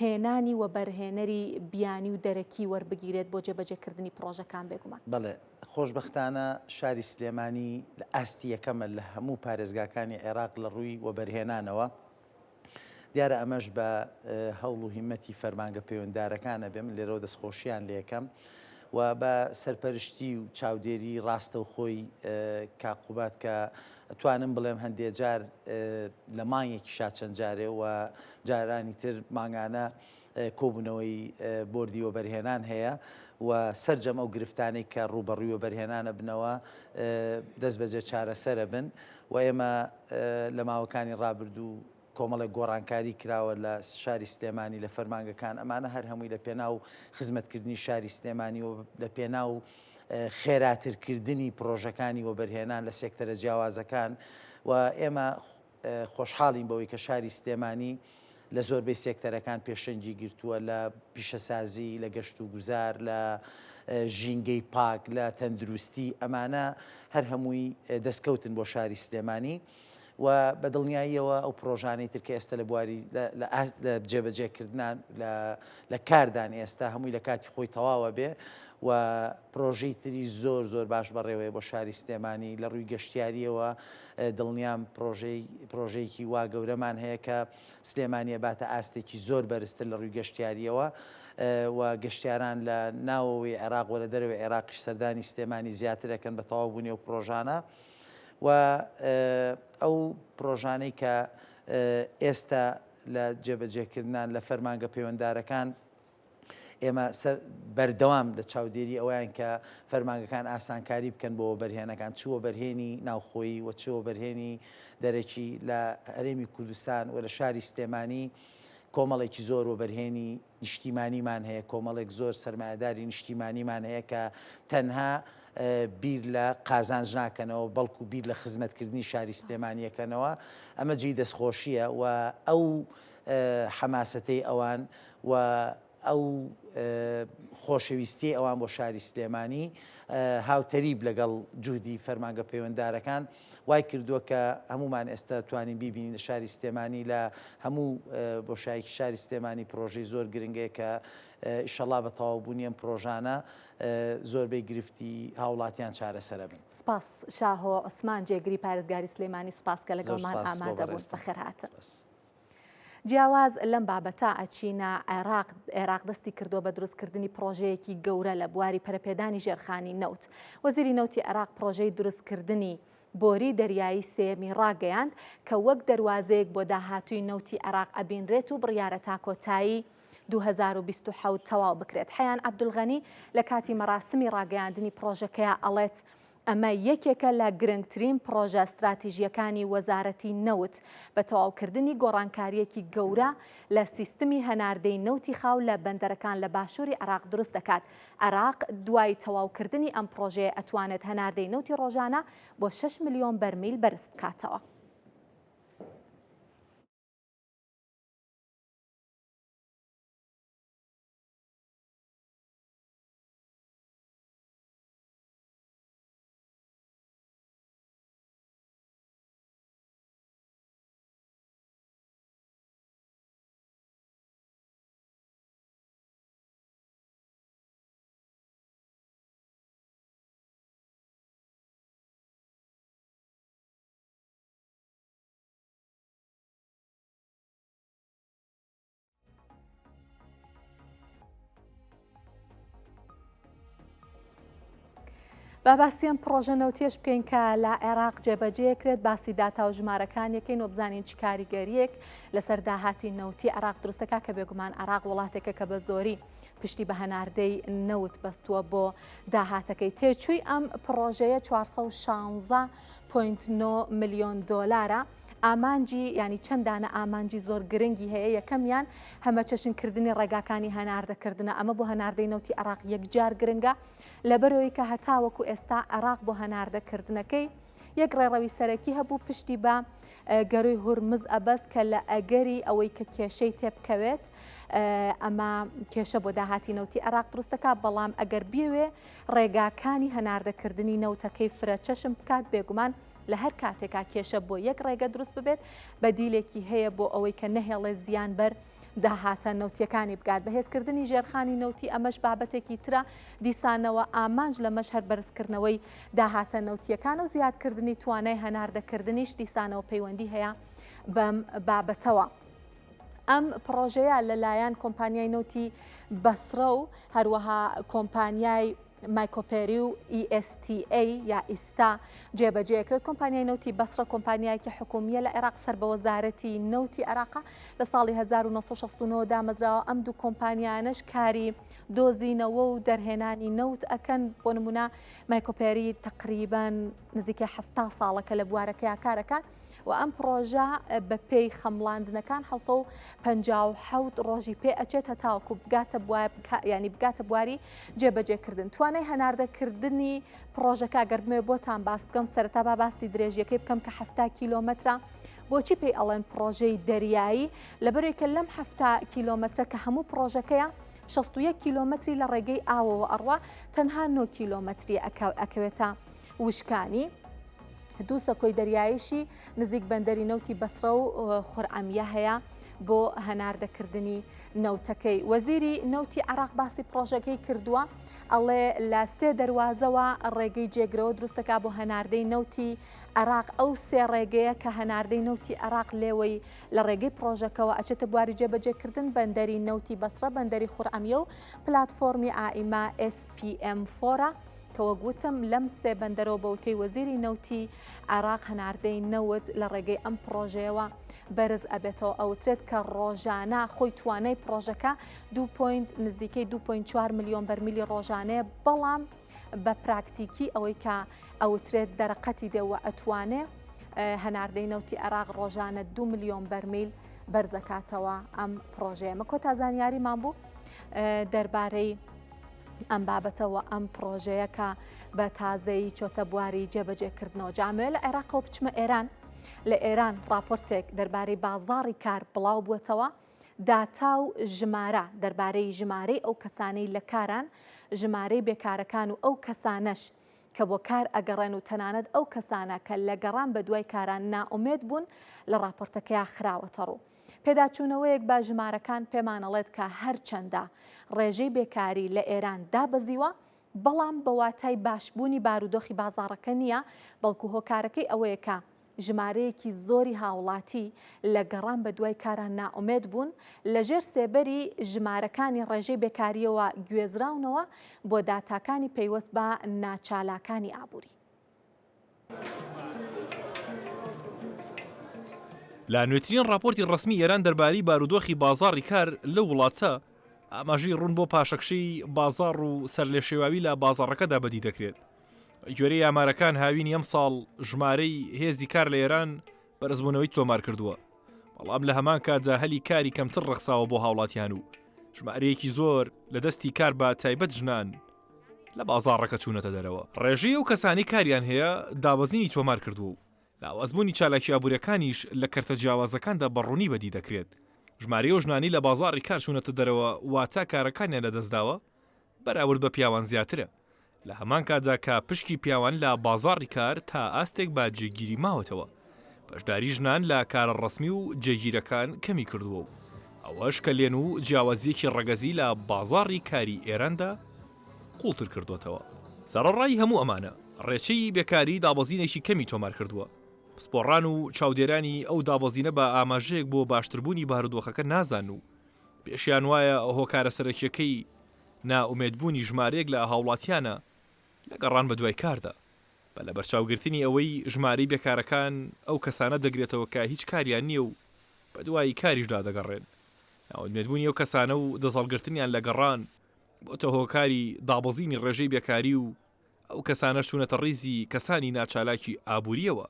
هێنانی و بەرهێنەری بیانی و دەرەکی وەربگیرێت بۆ جێبەجێکردنی پرۆژەکان بێگومان؟ بەڵێ خۆشبەختانە شاری سلێمانی لە ئاستی یەکەمە لە هەموو پارێزگاکانی عێراق لە ڕووی وەبەرهێنانەوە. دیارە ئەمەش بە هەوڵ و هیمەتی فەرمانگە پەیوەنددارەکانە بێ من لێرەوە دەستخۆشییان لە یەکەم و بە سەرپەرشتی و چاودێری ڕاستە و خۆی کاقوبات کە توانم بڵێم هەندێک جار لە مانگێکی شا چەند جارێ و جارانی تر ماگانە کۆبوونەوەی بۆردی وەبەرهێنان هەیە و سەرجەم ئەو گرفتانەی کە ڕوبەڕووی وەبەرهێنانە بنەوە دەست بەجێ چارەسەرە بن و ئێمە لە ماوەکانی ڕابردوو کۆمەڵێک گۆڕانکاری کراوە لە شاری سلێمانی لە فەرمانگەکان ئەمانە هەر هەمووی لە پێناو خزمەتکردنی شاری سلێمانی و لە پێناو خێراترکردنی پرۆژەکانی وەبەرهێنان لە سێکتەرە جیاوازەکان و ئێمە خۆشحاڵین بەوەی کە شاری سلێمانی لە زۆربەی سێکتەرەکان پێشەنگی گرتووە لە پیشەسازی لە گەشت و گوزار لە ژینگەی پاک لە تەندروستی ئەمانە هەر هەمووی دەستکەوتن بۆ شاری سلێمانی و بە دڵنیاییەوە ئەو پرۆژانەی تر کە ئێستا لە بواری لە جێبەجێکردان لە کاردان ئێستا هەمووی لە کاتی خۆی تەواوە بێ و پرۆژەی تری زۆر زۆر باش بەڕێوەیە بۆ شاری سلێمانی لە ڕووی گەشتیاریەوە دڵنیام پرۆژەیەکی وا گەورەمان هەیە کە سلێمانیە باتە ئاستێکی زۆر بەرزتر لە ڕووی گەشتیاریەوە و گەشتیاران لە ناوەوەی عێراق و لە دەرەوەی عێراقیش سەردانی سلێمانی زیاتر دەکەن بە تەواوبوونی و پرۆژانە و ئەو پرۆژانەی کە ئێستا لە جێبەجێکردنان لە فەرمانگە پەیوەنددارەکان ئێمە بەردەوام لە چاودێری ئەویان کە فەرمانگەکان ئاسانکاری بکەن بۆ وەبەرهێنەکان چوە بەرهێنی ناوخۆیی و چوە بەرهێنی دەرەکی لە هەرێمی کوردستان و لە شاری سلێمانی کۆمەڵێکی زۆر وەبەرهێنی نیشتیمانیمان هەیە کۆمەڵێک زۆر سەرمایهداری نیشتیمانیمان هەیە کە تەنها بیر لە قازانج ناکەنەوە بەڵکو بیر لە خزمەتکردنی شاری سلێمانیەکەنەوە ئەمە جێی دەستخۆشیە و ئەو حەماسەتەی ئەوان و ئەو خۆشەویستی ئەوان بۆ شاری سلێمانی هاوتەریب لەگەڵ جوودی فەرمانگە پەیوەنددارەکان وای کردووە کە هەمومان ئێستا توانین بیبینین لە شاری سلێمانی لە هەموو بۆشایکی شاری سلێمانی پرۆژەی زۆر گرنگەیە کە ئیشەڵا بە تەواوبوونی ئەم پرۆژانە زۆربەی گرفتی هاوڵاتیان چارەسەرە بن. سپاس شاهۆ عوسمان جێگری پارێزگاری سلێمانی سپاس کە لەگەڵمان ئامادە بوون بەخێر هاتن. جیاواز لەم بابەتە ئەچینە عێراق دەستی کردووە بە دروستکردنی پرۆژەیەکی گەورە لە بواری پەرەپێدانی ژێرخانی نەوت. وەزیری نەوتی عێراق پرۆژەی دروستکردنی بۆری دەریایی سێمی ڕاگەیاند کە وەک دەواازەیەک بۆ داهاتووی نەوتی عێراق ئەبینرێت و بڕیارە تا کۆتایی 2027 تەواو بکرێت. حەیان عەبدولغەنی لە کاتی مەراسمی ڕاگەیاندنی پرۆژەکەیە ئەڵێت ئەمە یەکێکە لە گرنگترین پرۆژە استراتیژیەکانی وەزارەتی نەوت بە تەواوکردنی گۆڕانکاریەکی گەورە لە سیستمی هەناردەی نەوتی خاو لە بەندەرەکان لە باشووری عێراق دروست دەکات. عێراق دوای تەواوکردنی ئەم پرۆژەیە ئەتوانێت هەناردەی نەوتی ڕۆژانە بۆ 6 ملیۆن بەرمیل بەرز بکاتەوە. باباسیەم پرۆژە نەوتێش بکەین کە لە عێراق جێبەجێکرێت باسی داتا و ژمارەکان یەکەین و بزانین چی کاریگەریەک لەسەر داهاتی نەوتی عێراق دروستەکە کە بێگومان عێراق وڵاتێکە کە بە زۆری پشتی بە هەناردەی نەوت بەستووە بۆ داهاتەکەی. تێچووی ئەم پرۆژەیە 416.9 ملیۆن دۆلارە. ئامانجی ینی چەندانە ئامانجی زۆر گرنگی هەیە. یەکەمیان هەمە چەشنکردنی ڕێگاکانی هەناردەکردنە. ئەمە بۆ هەناردەی نەوتی عێراق یەکجار گرنگە لەبەرەوەی کە هەتاوەکو ئێستا عێراق بۆ هەناردەکردنەکەی یەک ڕێڕەوی سەرەکی هەبوو پشتی بە گەروی هورمز ئەبەست کە لە ئەگەری ئەوەی کە کێشەی تێبکەوێت ئەمە کێشە بۆ داهاتی نەوتی عێراق دروستەکە. بەڵام ئەگەر بێوێ ڕێگاکانی هەناردەکردنی نەوتەکەی فرە چەشم بکات بێگومان لە هەر کاتێکا کێشە بۆ یەک ڕێگە دروست ببێت بەدیلێکی هەیە بۆ ئەوەی کە نەهێڵێ زیان بەر داهاتە نەوتیەکانی بگات. بەهێزکردنی ژێرخانی نەوتی ئەمەش بابەتێکی ترە دیسانەوە ئامانج لە مەش هەر بەرزکردنەوەی داهاتە نەوتیەکان و زیادکردنی توانای هەناردەکردنیش دیسانەوە پەیوەندی هەیە بەم بابەتەوە. ئەم پرۆژەیە لەلایەن کۆمپانیای نەوتی بەسرە و هەروەها کۆمپانیای مایکۆپێری و ESTA یا ئیستا جێبەجێکرێت. کۆمپانیای نەوتی بەسرە کۆمپانیایەکی حکومیە لە عێراق سەر بە وەزارەتی نەوتی عێراقا لە ساڵی 1969 دامەزراوە. ئەم دوو کۆمپانیانش کاری دۆزینەوە و دەرهێنانی نەوت ئەکەن. بۆ نمونە مایکۆپێری تقریبان نزیکە 70 ساڵەکە لە بوارەکەیان کارەکان و ئەم پرۆژە بە پێی خەمڵاندنەکان 1957 ڕۆژی پێ ئەچێت هەتاوەکو بگاتە بواری جێبەجێکردن. توانای هەناردەکردنی پرۆژەکە گەرمێ بۆتان باس بکەم سەرەتا با باسی درێژیەکەی بکەم کە 70 کیلۆمەترە. بۆچی پێی ئەڵێن پرۆژەی دەریایی؟ لەبەرێکە لەم 70 کیلۆمەترە کە هەموو پرۆژەکەیە 61 کیلۆمەتری لە ڕێگەی ئاوەوە ئەڕوا، تەنها 9 کیلۆمەتری ئەکەوێتە وشکانی. دوو سەکۆی دەریاییشی نزیک بەندەری نەوتی بەسرە و خورعەمیە هەیە بۆ هەناردەکردنی نەوتەکەی. وەزیری نەوتی عێراق باسی پرۆژەکەی کردووە، ئەڵێ لە 3 دەواازەوە ڕێگەی جێگرەوە دروستەکە بۆ هەناردەی نەوتی عێراق. ئەو 3 ڕێگەیە کە هەناردەی نەوتی عێراق لێوەی لە ڕێگەی پرۆژەکەەوە ئەچێتە بواری جێبەجێکردن بەندەری نەوتی بەسرە، بەندەری خورعەمیە و پلاتفۆرمی ئائیما SPM4 کەوە گوتم لەم 3 بەندەرەوە بەوتەی وەزیری نەوتی عێراق هەناردەی نەوت لە ڕێگەی ئەم پرۆژەیەوە بەرز ئەبێتەوە. ئەوترێت کە ڕۆژانە خۆی توانای پرۆژەکە نزیکەی 2.4 ملیۆن بەرمیلی ڕۆژانەیە، بەڵام بە پراکتیکی ئەوەی کە ئەوترێت دەرەقەتی دێوە ئەتوانێ هەناردەی نەوتی عێراق ڕۆژانە 2 ملیۆن بەرمیل بەرزەکاتەوە ئەم پرۆژەیە. مە کۆتا زانیاریمان بوو دەربارەی ئەم بابەتەوە ئەم پرۆژەیە کە بە تازەی چۆتە بواری جێبەجێکردنەوە. جامێ لە عێراقەوە بچمە ئێران. لە ئێران راپۆرتێک دەربارەی بازاڕی کار بڵاو بووەتەوە، داتا و ژمارە دەربارەی ژمارەی ئەو کەسانەی لە کاران، ژمارەی بێکارەکان و ئەو کەسانەش کە بۆ کار ئەگەڕێن و تەنانەت ئەو کەسانە کە لە گەڕان بە دوای کاران نائومێد بوون لە راپۆرتەکەیان خراوەتە ڕوو. پێداچوونەوەیەک با ژمارەکان پێمانەڵێت کە هەرچەندە ڕێژەی بێکاری لە ئێران دابەزیوە، بەڵام بەواتای باشبوونی بارودۆخی بازاڕەکە نییە، بەڵکو هۆکارەکەی ئەوەیە کە ژمارەیەکی زۆری هاوڵاتی لە گەڕان بە دوای کاران نائومێد بوون لەژێر سێبەری ژمارەکانی ڕێژەی بێکاریەوە گوێزراونەوە بۆ داتاکانی پەیوەست بە ناچالاکانی ئابووری. لا نوێترین راپۆرتی ڕسمی ئێران دەربارەی بارودۆخی بازاڕی کار لە وڵاتە ئاماژەی ڕوون بۆ پاشەکشەی بازاڕ و سەرلێشێواوی لە بازاڕەکەدا بەدی دەکرێت. گوێرەی ئامارەکان هاوینی ئەم ساڵ ژمارەی هێزی کار لە ئێران بەرزبوونەوەی تۆمار کردووە، بەڵام لە هەمان کاتدا هەلی کاری کەمتر ڕەخساوە بۆ هاوڵاتیان و ژمارەیەکی زۆر لە دەستی کار بە تایبەت ژنان لە بازاڕەکە چوونەتە دەرەوە. ڕێژەی ئەو کەسانی کاریان هەیە دابەزینی تۆمار کردووە و لاوازبوونی چالاکی ئابوووریەکانیش لە کەرتە جیاوازەکاندا بەڕوونی بەدی دەکرێت. ژمارەی و ژنانی لە بازاڕی کار چوونەتە دەرەوە واتە کارەکانیان لەدەستداوە بەراورد بە پیاوان زیاترە، لە هەمان کاتدا کە پشکی پیاوان لە بازاڕی کار تا ئاستێک با جێگیری ماوەتەوە. بەشداری ژنان لە کارە ڕسمی و جێگیرەکان کەمی کردووە و ئەوەش کە لێن و جیاوازیەکی ڕەگەزی لە بازاڕی کاری ئێراندا قوڵتر کردوێتەوە. سەرەڕای هەموو ئەمانە ڕێچەی بێکاری دابەزینێکی کەمی تۆمار کردووە. پسپۆڕان و چاودێرانی ئەو دابەزینە بە ئاماژەیەک بۆ باشتربوونی بارودۆخەکە نازان و پێشیان وایە هۆکارە سەرەکیەکەی نائومێدبوونی ژمارەیەک لە هاوڵاتیانە لە گەڕان بە دوای کاردا، بە لە بەرچاوگرتنی ئەوەی ژمارەی بێکارەکان ئەو کەسانە دەگرێتەوە کە هیچ کاریان نییە و بە دوای کاریشدا دەگەڕێن. ناومێدبوونی ئەو کەسانە و دەسەڵگرتنیان لە گەڕان بۆتە هۆکاری دابەزینی ڕێژەی بێکاری و ئەو کەسانە چوونەتە ڕیزی کەسانی ناچالاکی ئابووریەوە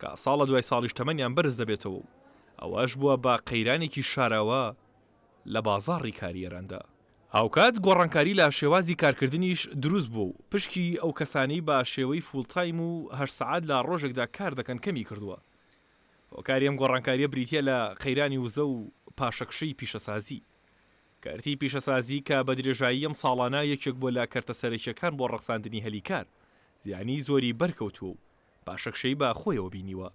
کە ساڵە دوای ساڵیش تەمەنیان بەرز دەبێتەوە و ئەوەش بووە بە قەیرانێکی شاراوە لە بازاڕی کاری ئێراندا. هاوکات گۆڕانکاری لە شێوازی کارکردنیش دروست بوو و پشکی ئەو کەسانی بە شێوەی فولتایم و 8 سەعات لە ڕۆژێکدا کار دەکەن کەمی کردووە. هۆکاری ئەم گۆڕانکاریە بریتە لە قەیرانی وزە و پاشەکشەی پیشەسازی. کارتی پیشەسازی کە بە درێژایی ئەم ساڵانە یەکێک بۆ لە کەرتە سەرەکیەکان بۆ ڕەخساندنی هەلی کار زیانی زۆری بەرکەوتووە و پاشەکشەی بە خۆیەوە بینیوە.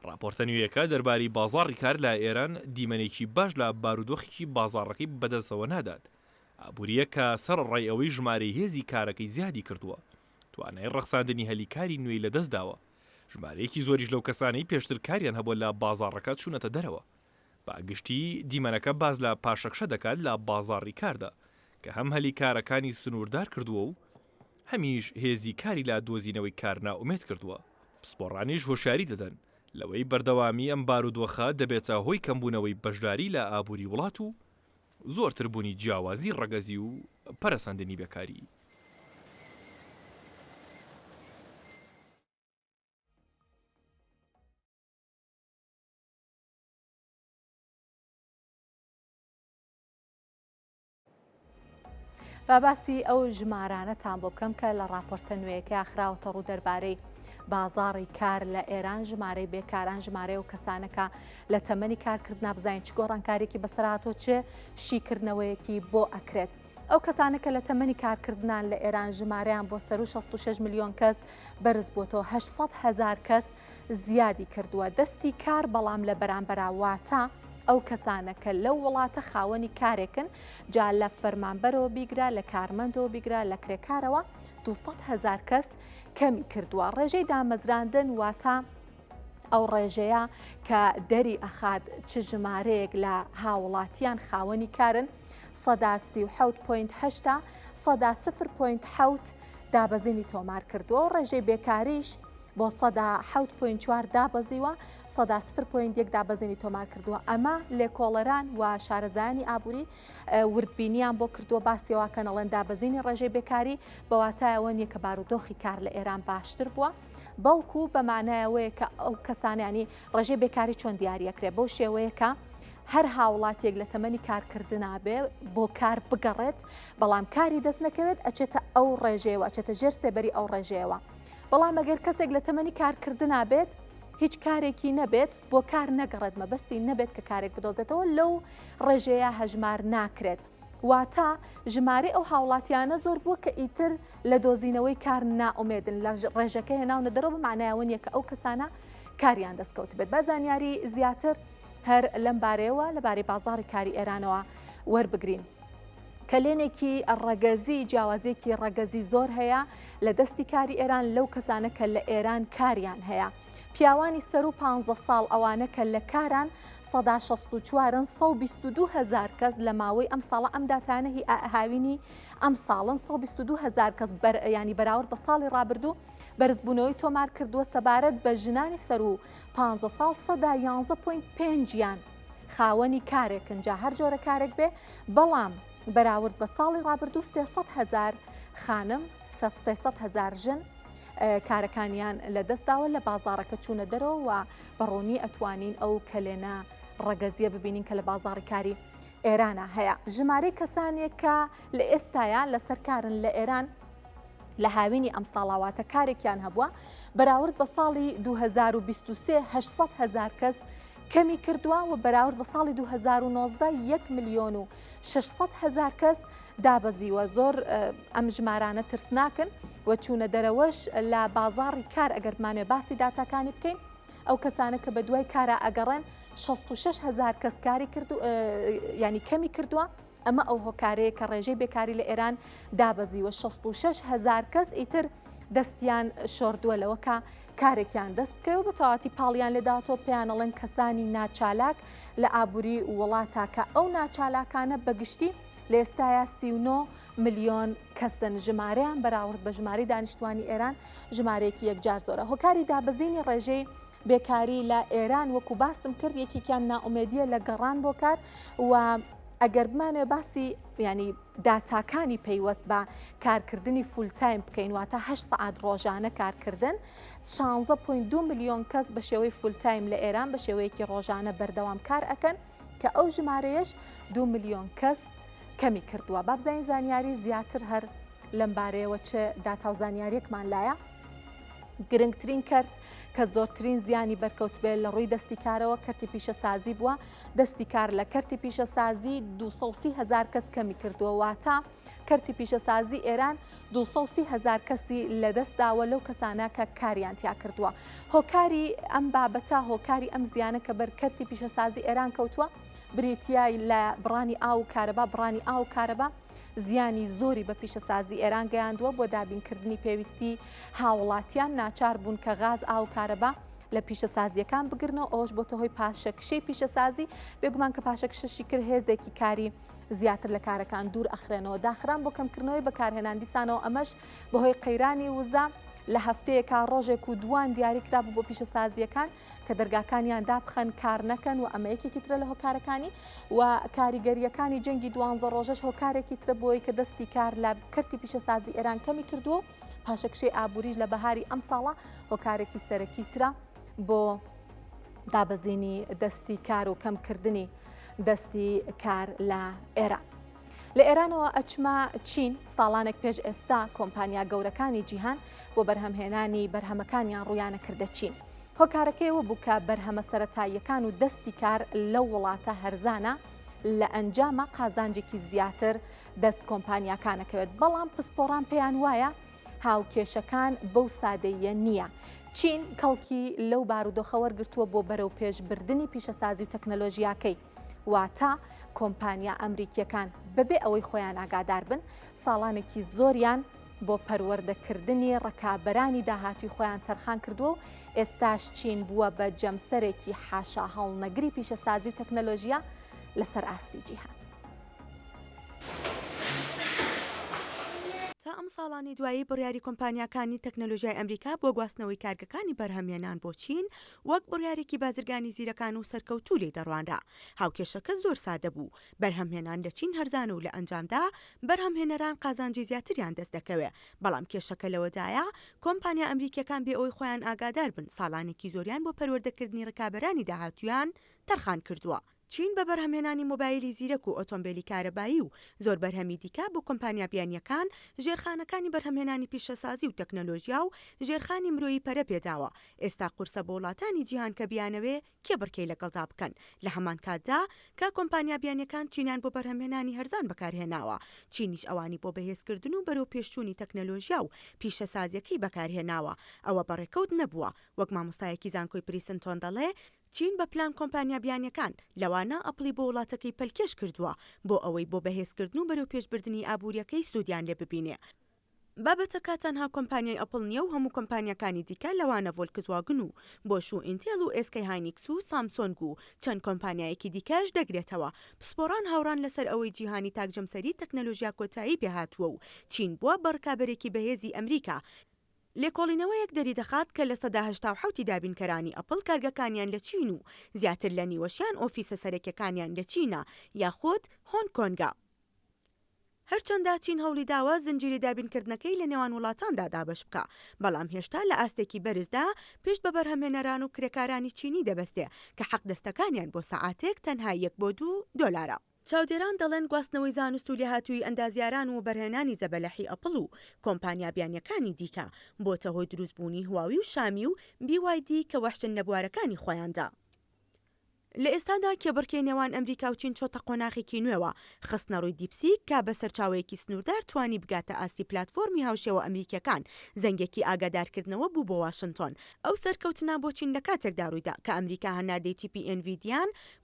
راپۆرتە نوێیەکە دەرباری بازاڕی کار لە ئێران دیمەنێکی باش لە بارودۆخێکی بازاڕەکەی بەدەستەوە نادات. ئابووریە کە سەرڕای ئەوەی ژمارەی هێزی کارەکەی زیادی کردووە، توانای ڕەخساندنی هەلی کاری نوێی لەدەستداوە. ژمارەیەکی زۆریش لەو کەسانەی پێشتر کاریان هەبووە لە بازاڕەکە چوونەتە دەرەوە. باگشتی دیمەنەکە باز لە پاشەکشە دەکات لە بازاڕی کاردا کە هەم هەلی کارەکانی سنووردار کردووە و هەمیش هێزی کاری لا دۆزینەوەی کار ناومێت کردووە. پسپۆڕانیش هۆشیاری دەدەن لەوەی بەردەوامی ئەم بارودۆخە دەبێتە هۆی کەمبوونەوەی بەشداری لە ئابووری وڵات و زۆرتربوونی جیاوازی ڕەگەزی و پەرەسەندنی بێکاری. باسی ئەو ژمارانەتان بۆ بکەم کە لە راپۆرتە نوێیەکە ئاخراوەتە ڕوو دەربارەی بازاڕی کار لە ئێران، ژمارەی بێکاران، ژمارەی و کەسانەکە لە تەمەنی کارکردنا بزانین چ گۆڕانکارێکی بەسەرهاتۆ چه شیکردنەوەیەکی بۆ ئەکرێت. ئەو کەسانەکە لە تەمەنی کارکردنان لە ئێران ژمارەیان بۆ سەر و 66 میلیۆن کەس بەرز بووەوە، 800,000 کەس زیادی کردووە دەستی کار، بەڵام لە بەرامبەراواتە ئەو کەسانەکە لەو وڵاتە خاوەنی کارێکن، جا لە فەرمانبەرەوە بیگرا، لە کارمەندەوە بیگرا، لە کرێکارەوە 200,000 کەس کەمی کردووە. ڕێژەی دامەزراندن واتە ئەو ڕێژەیە کە دەری ئەخات چ ژمارەیەک لە هاوڵاتیان خاوەنی کارن، 37.8 سەدا 0.7 دابەزینی تۆمار کردووە و ڕێژەی بێکاریش بۆ 7.4 دابەزیوە، 0.1 دابەزینی تۆمار کردووە. ئەمە لێکۆڵەران و شارەزایانی ئابووری وردبینیان بۆ کردووە باسیەوەکە نەڵێن دابەزینی ڕێژەی بێکاری بەواتایەوە نیە کە بارودۆخی کار لە ئێران باشتر بووە، بەڵکو بەمانایەوەیە کە ئەو کەسانیانی ڕێژەی بێکاری چۆن دیاریەکرێت بەو شێوەیە کە هەر هاوڵاتێک لە تەمەنی کارکردنابێ بۆ کار بگەڕێت، بەڵام کاری دەست نەکەوێت ئەچێتە ئەو ڕێژەیەوە، ئەچێتە ژێر سێبەری ئەو ڕێژەیەوە. بەڵام ئەگەر کەسێک لە تەمەنی کارکردنابێت هیچ کارێکی نەبێت بۆ کار نەگەڕێت، مەبەستی نەبێت کە کارێک بدۆزێتەوە، لەو ڕێژەیە هەژمار ناکرێت. واتە ژمارە ئەو هاوڵاتیانە زۆر بووە کە ئیتر لە دۆزینەوەی کار ناومێدن، لە ڕێژەکە هێناونە دەرەوە بەمانایەوە نیە کە ئەو کەسانە کاریان دەستکەوت بێت. بە زانیاری زیاتر هەر لەم بارەیەوە لەبارەی بازاڕی کاری ئێرانەوە وەربگرین. کەلێنێکی ڕەگەزی جیاوازێکی ڕەگەزی زۆر هەیە لە دەستی کاری ئێران لەو کەسانە کە لە ئێران کاریان هەیە. پیاوانی سەر و 15 ساڵ ئەوانە کە لە کاران 164 122,000 کەس لە ماوەی ئەم ساڵە ئەم داتانە هاوینی ئەم ساڵن 122,000 کەس ینی بەراورد بە ساڵی ڕابردوو بەرزبوونەوەی تۆمار کردووە سەبارەت بە ژنانی سەر و 15 ساڵ 11.5 خاوەنی کارێکن، جا هەر جۆرە کارێک بێ، بەڵام بەراورد بە ساڵی ڕابردوو 300,000 خانم 300,000 ژن کارەکانیان لە دەستداوە لە بازارەکە چوونە دەرەوە و بەڕۆنی ئەتوانین ئەو کەلێنە ڕەگەزیە ببینین کە لە بازاڕی کاری ئێرانە هەیە. ژمارەی کەسانێک کە لە ئێستاە لەسەر کارن لە ئێران لە هاوینی ئەم ساڵاواتە کارێکیان هەبووە، بەراورد بە ساڵی 2023 800,000 کەس کەمی کردووە و بەراورد بە ساڵی 2019 1,600,000 کەس دابەزیوە. زۆر ئەم ژمارانە ترسناکن و چوونە دەرەوەش لە بازاڕی کار ئەگەرمانێ باسی داتاکانی بکەین، ئەو کەسانە کە بە دوای کارە ئەگەڕێن 66,000 کەس کاری کردو ینی کەمی کردووە. ئەمە ئەو هۆکارەیە کە ڕێژەی بێکاری لە ئێران دابەزیوە، 66,000 کەس ئیتر دەستیان شۆردووە لەوە کە کارێکیان دەست بکەوە بە تەواتی پاڵیان لێداتەوە پێیانەڵێن کەسانی ناچالاک لە ئابووری وڵاتە کە ئەو ناچالاکانە بەگشتی لە ئێستاە 39 میلیۆن کەسن، ژمارەیان بەراورد بە ژماری دانیشتوانی ئێران ژمارەیەکی یەکجار زۆرە. هۆکاری دابەزینی ڕێژەی بێکاری لە ئێران وەکو باسم کرد یەکێکیان ناومێدیە لە گەڕان بۆ کار و ئەگەر بمانێ باسی ینی داتاکانی پەیوەست بە کارکردنی فولتایم بکەین واتە 8 سەعات ڕۆژانە کارکردن 16.2 میلیۆن کەس بە شێوەی فولتایم لە ئێران بە شێوەیەکی ڕۆژانە بەردەوام کار ئەکەن کە ئەو ژمارەیەش 2 میلیۆن کەس کەمی کردووە. با بزانین زانیاری زیاتر هەر لەم بارەیەوە چه داتا و زانیاریەکمان لایە. گرنگترین کەرت کە زۆرترین زیانی بەرکەوت بێت لە ڕووی دەستی کارەوە کەرتی پیشەسازی بووە. دەستی کار لە کەرتی پیشەسازی 230,000 کەس کەمی کردووە، واتە کەرتی پیشەسازی ئێران 230,000 کەسی لە دەستداوە لەو کەسانە کە کاریان تیا کردووە. هۆکاری ئەم بابەتە هۆکاری ئەم زیانە کە بەر کەرتی پیشەسازی ئێران کەوتووە بریتیای لە بڕانی ئاو کارەبا، بڕانی ئاو کارەبا زیانی زۆری بە پیشەسازی ئێران گەیاندووە بۆ دابینکردنی پێویستی هاوڵاتیان ناچار بوون کە غاز ئاو کارەبا لە پیشەسازیەکان بگرنەوە ئەوش بۆتە هۆی پاشەکشەی پیشەسازی بێگومان کە پاشەکشەشی کرد هێزێکی کاری زیاتر لە کارەکان دوور ئەخرێنەوە داخران بۆ کەمکردنەوەی بەکارهێنان دیسانەوە ئەمەش بەهۆی قەیرانی وزە لە هەفتەیەکە ڕۆژێک و دوان دیاریکرا بۆ پیشەسازیەکان کە دەرگاکانیان دابخەن کار نەکەن و ئەمە یەکێکی ترە لە هۆکارەکانی و کاریگەریەکانی جەنگی 12 ڕۆژەش هۆکارێکی ترە بۆی کە دەستی کار لە کەرتی پیشەسازی ئێران کەمی کردووە پاشەکشەی ئابووریش لە بەهاری ئەم ساڵە هۆکارێکی سەرەکی ترە بۆ دابەزینی دەستی کار و کەمکردنی دەستی کار لە ئێران. لە ئێرانەوە ئەچمە چین ساڵانێک پێش ئێستا کۆمپانیا گەورەکانی جیهان بۆ بەرهەمهێنانی بەرهەمەکانیان ڕوویانە کردە چین. هۆکارەکەیەوە بوو کە بەرهەمە سەرەتاییەکان و دەستی کار لەو وڵاتە هەرزانە لە ئەنجامە قازانجێکی زیاتر دەست کۆمپانیاکانەکەوێت بەڵام پسپۆڕان پێیان وایە هاوکێشەکان بەو سادەیە نییە. چین کەڵکی لەو بارودۆخە وەرگرتووە بۆ بەرەو پێشبردننی پیشەسازی و تەکنەلۆژیاکەی واتە کۆمپانیا ئەمریکیەکان بەبێ ئەوەی خۆیان ئاگادار بن ساڵانێکی زۆریان بۆ پەروەردەکردنی ڕکابەرانی داهاتی خۆیان تەرخان کردووە و ئێستاش چین بووە بە جەمسەرێکی حاشا هەڵنەگری پیشەسازی و تەکنەلۆژیا لەسەر ئاستی جیهان. تا ئەم ساڵانی دوایی بڕیاری کۆمپانیاکانی تەکنەلۆژیای ئەمریکا بۆ گواستنەوەی کارگەکانی بەرهەمهێنان بۆ چین وەک بڕیارێکی بازرگانی زیرەکان و سەرکەوتوو لێ دەڕوانرا. هاوکێشەکە زۆر سادە بوو. بەرهەمهێنان لە چین هەرزانە و لە ئەنجامدا بەرهەمهێنەران قازانجی زیاتریان دەست دەکەوێت. بەڵام کێشەکە لەوەدایە کۆمپانیا ئەمریکیەکان بێ ئەوەی خۆیان ئاگادار بن ساڵانێکی زۆریان بۆ پەروەردەکردنی ڕکابەرانی داهاتویان تەرخان کردووە. چین بە بەرهەمهێنانی مۆبایلی زیرەک و ئۆتۆمبیلی کارەبایی و زۆر بەرهەمی دیکە بۆ کۆمپانیا بیانیەکان ژێرخانەکانی بەرهەمهێنانی پیشەسازی و تەکنەلۆژیا و ژێرخانی مرۆیی پەرە پێداوە. ئێستا قورسە بۆ وڵاتانی جیهان کە بیانەوێ کێبڕکەی لەگەڵدا بکەن لە هەمان کاتدا کە کۆمپانیا بیانیەکان چینیان بۆ بەرهەمهێنانی هەرزان بەکارهێناوە. چینیش ئەوانی بۆ بەهێزکردن و بەرەو پێشچوونی تەکنەلۆژیا و پیشەسازیەکەی بەکارهێناوە. ئەوە بەڕێکەوت نەبووە وەک مامۆستایەکی زانکۆی پریسنتۆن دەڵێ چین بە پلان کۆمپانیا بیانیەکان لەوانە ئەپڵی بۆ وڵاتەکەی پەلکێش کردووە بۆ ئەوەی بۆ بەهێزکردن و بەرەو پێشبردننی ئابوووریەکەی سوودیان لێ ببینێ. بابەتەکە تەنها کۆمپانیای ئەپڵ نییە و هەموو کۆمپانیەکانی دیکە لەوانە ڤۆلکسواگن و بۆش و ئینتێل و ئێسکەی هاینیکس و سامسۆنگ و چەند کۆمپانیایەکی دیکەش دەگرێتەوە. پسپۆڕان هاوڕان لەسەر ئەوەی جیهانی تاکجەمسەری تەکنەلۆژیا کۆتایی پێهاتووە و چین بووە بەڕکابەرێکی بەهێزی ئەمریکا. لێکۆڵینەوەیەک دەری دەخات کە لە سەدا 1970 دابینکەرانی ئەپڵ کارگەکانیان لە چین و زیاتر لە نیوەشیان ئۆفیسە سەرەکیەکانیان لە چینە یاخود هۆنگ کۆنگا. هەرچەندە چین هەوڵی داوە زنجیری دابینکردنەکەی لە نێوان وڵاتاندا دابش بکە بەڵام هێشتا لە ئاستێکی بەرزدا پێش بە بەرهەمهێنەران و کرێکارانی چینی دەبەستێ کە حەق دەستەکانیان بۆ سەعاتێک تەنها 1 بۆ 2 دۆلارە. چاودێران دەڵێن گواستنەوەی زانست و لێهاتووی ئەندازیاران و بەرهێنانی زەبەلەحی ئەپڵ و کۆمپانیا بیانیەکانی دیکە بۆتە هۆی دروستبوونی هواوی و شامی و BYD کە وەحشن لە بوارەکانی خۆیاندا. لە ئێستادا کێبڕکەی نێوان ئەمریکا و چین چۆتە قۆناغێکی نوێوە خستنە ڕووی دیپسیک کا بە سەرچاوەیەکی سنووردار توانی بگاتە ئاستی پلاتفۆرمی هاوشێوە ئەمریکیەکان زەنگێکی ئاگادارکردنەوە بوو بۆ واشنگتن. ئەو سەرکەوتنا بۆ چین لە کاتێکدا ڕوویدا کە ئەمریکا هەناردەی چیپی NVIDIA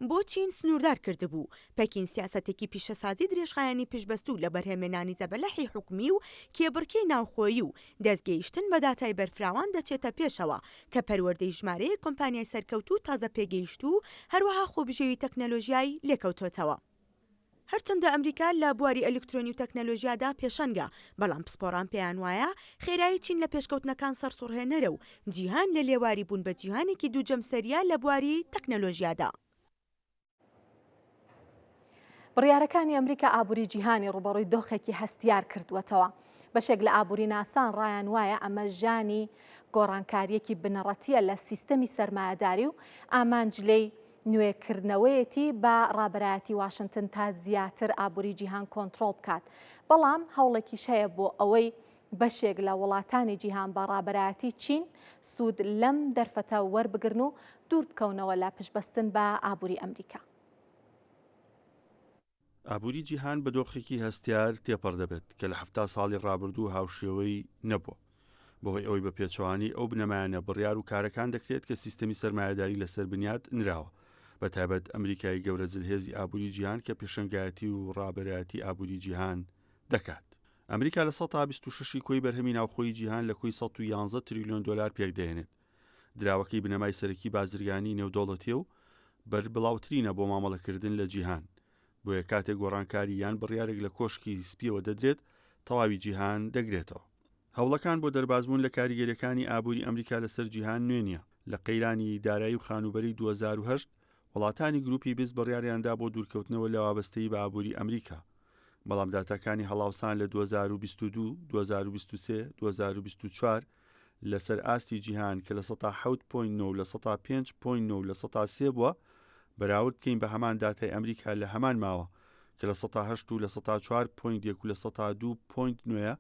بۆ چین سنووردار کردبوو. پەکین سیاسەتێکی پیشەسازی درێژخایانی پشبەستوو لە بەرهێمێنانی زەبەلەحی حکومی و کێبڕکەی ناوخۆیی و دەستگەیشتن بە داتای بەرفراوان دەچێتە پێشەوە کە پەروەردەی ژمارەیە کۆمپانیای سەرکەوتوو تازە پێگەیشت و هەروەها خۆبژێوی تەکنەلۆژیایی لێکەوتۆتەوە. هەرچەندە ئەمریکا لە بواری ئەلکترۆنی و تەکنەلۆژیادا پێشەنگە بەڵام پسپۆڕان پێیان وایە خێرایی چین لە پێشکەوتنەکان سەرسوڕهێنەرە و جیهان لە لێواری بوون بە جیهانێکی دووجەمسەریە لە بواری تەکنەلۆژیادا. بڕیارەکانی ئەمریکا ئابووری جیهانی ڕوبەڕووی دۆخێکی هەستیار کردووەتەوە. بەشێک لە ئابووری ناسان ڕایان وایە ئەمە ژانی گۆڕانکاریەکی بنەڕەتیە لە سیستەمی سەرمایەداری و ئامانجلەی نوێکردنەوەیەتی بە ڕابەرایەتی واشنگتن تا زیاتر ئابووری جیهان کۆنتترۆل بکات. بەڵام هەوڵێکیش هەیە بۆ ئەوەی بەشێک لە وڵاتانی جیهان بە ڕابەرایەتی چین سوود لەم دەرفەتە وەربگرن و دوور بکەونەوە لە پشبەستن بە ئابووری ئەمریکا. ئابووری جیهان بە دۆخێکی هەستیار تێپەڕ دەبێت کە لە 70 ساڵی ڕابردوو هاوشێوەی نەبووە. بەهۆی ئەوەی بە پێچوانی ئەو بنەمایانە بڕیار و کارەکان دەکرێت کە سیستەمی سەرمایەداری لەسەر بنیاد نراوە. بەتایبەت ئەمریکای گەورە جلهێزی ئابووری جیهان کە پێشەنگایەتی و ڕابەرایەتی ئابووری جیهان دەکات. ئەمریکا لە 126 کۆی بەرهەمی ناوخۆی جیهان لە کۆی 111 تریلیۆن دلار پێک دەهێنێت. دراوەکەی بنەمای سەرەکی بازرگانی نێودەوڵەتیە و بەربڵاوترینە بۆ مامەڵەکردن لە جیهان بۆیە کاتێک گۆڕانکاری یان بڕیارێک لە کۆشکی سپیەوە دەدرێت تەواوی جیهان دەگرێتەوە. هەوڵەکان بۆ دەربازبوون لە کاریگەریەکانی ئابووری ئەمریکا لەسەر جیهان نوێ نییە. لە قەیرانی دارایی و خانوبەری 2008 وڵاتانی گروپی بیست بڕیاریاندا بۆ دوورکەوتنەوە لە وابەستەی بە ئابووری ئەمریکا، بەڵام داتاکانی هەڵاوسان لە 2022 2023 2024 لەسەر ئاستی جیهان کە لە 7.9 لە 5.9 لە 3 بووە بەراورد بکەین بە هەمان داتای ئەمریکا لە هەمان ماوە کە لە 8 لە 4.1 لە 2.9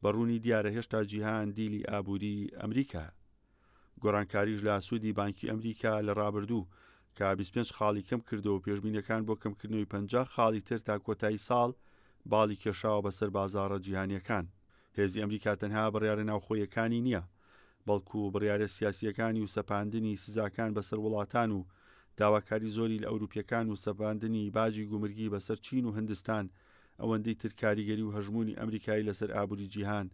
بەڕوونی دیارە هێشتا جیهان دیلی ئابووری ئەمریکا. گۆڕانکاریش لە سوودی بانکی ئەمریکا لە ڕابردوو کە 25 خاڵی کەم کردەوە پێشبینەکان بۆ کەمکردنەوەی 50 خاڵی تر تا کۆتایی ساڵ باڵی کێشاوە بەسەر بازاڕە جیهانیەکان. هێزی ئەمریکا تەنها بڕیارە ناوخۆیەکانی نییە، بەڵکو بڕیارە سیاسیەکانی و سەپاندنی سزاکان بەسەر وڵاتان و داواکاری زۆری لە ئەوروپیەکان و سەپاندنی باجی گومرگی بەسەر چین و هندستان ئەوەندەی تر کاریگەری و هەژمونی ئەمریکایی لەسەر ئابووری جیهان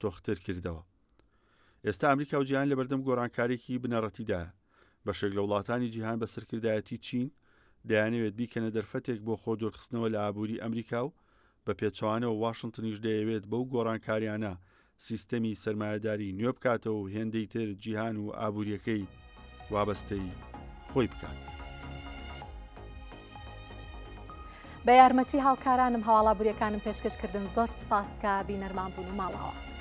تۆختر کردەوە. ئێستا ئەمریکا و جیهان لە بەردەم گۆڕانکارێکی بنەڕەتیدایە. بەشێک لە وڵاتانی جیهان بە سەرکردایەتی چین دەیانەوێت بیکەنە دەرفەتێک بۆ خۆ دۆرخستنەوە لە ئابووری ئەمریکا و بە پێچوانەوە واشنگتنیش دەیەوێت بەو گۆڕانکاریانە سیستەمی سەرمایه‌داری نوێ بکاتەوە و هێندەی تر جیهان و ئابووریەکەی وابەستەی خۆی بکات. بە یارمەتی هاوکارانم هەواڵابووریەکانم پێشکەشکردن زۆر سپاس کە بینەرمان بوون و ماڵەوە.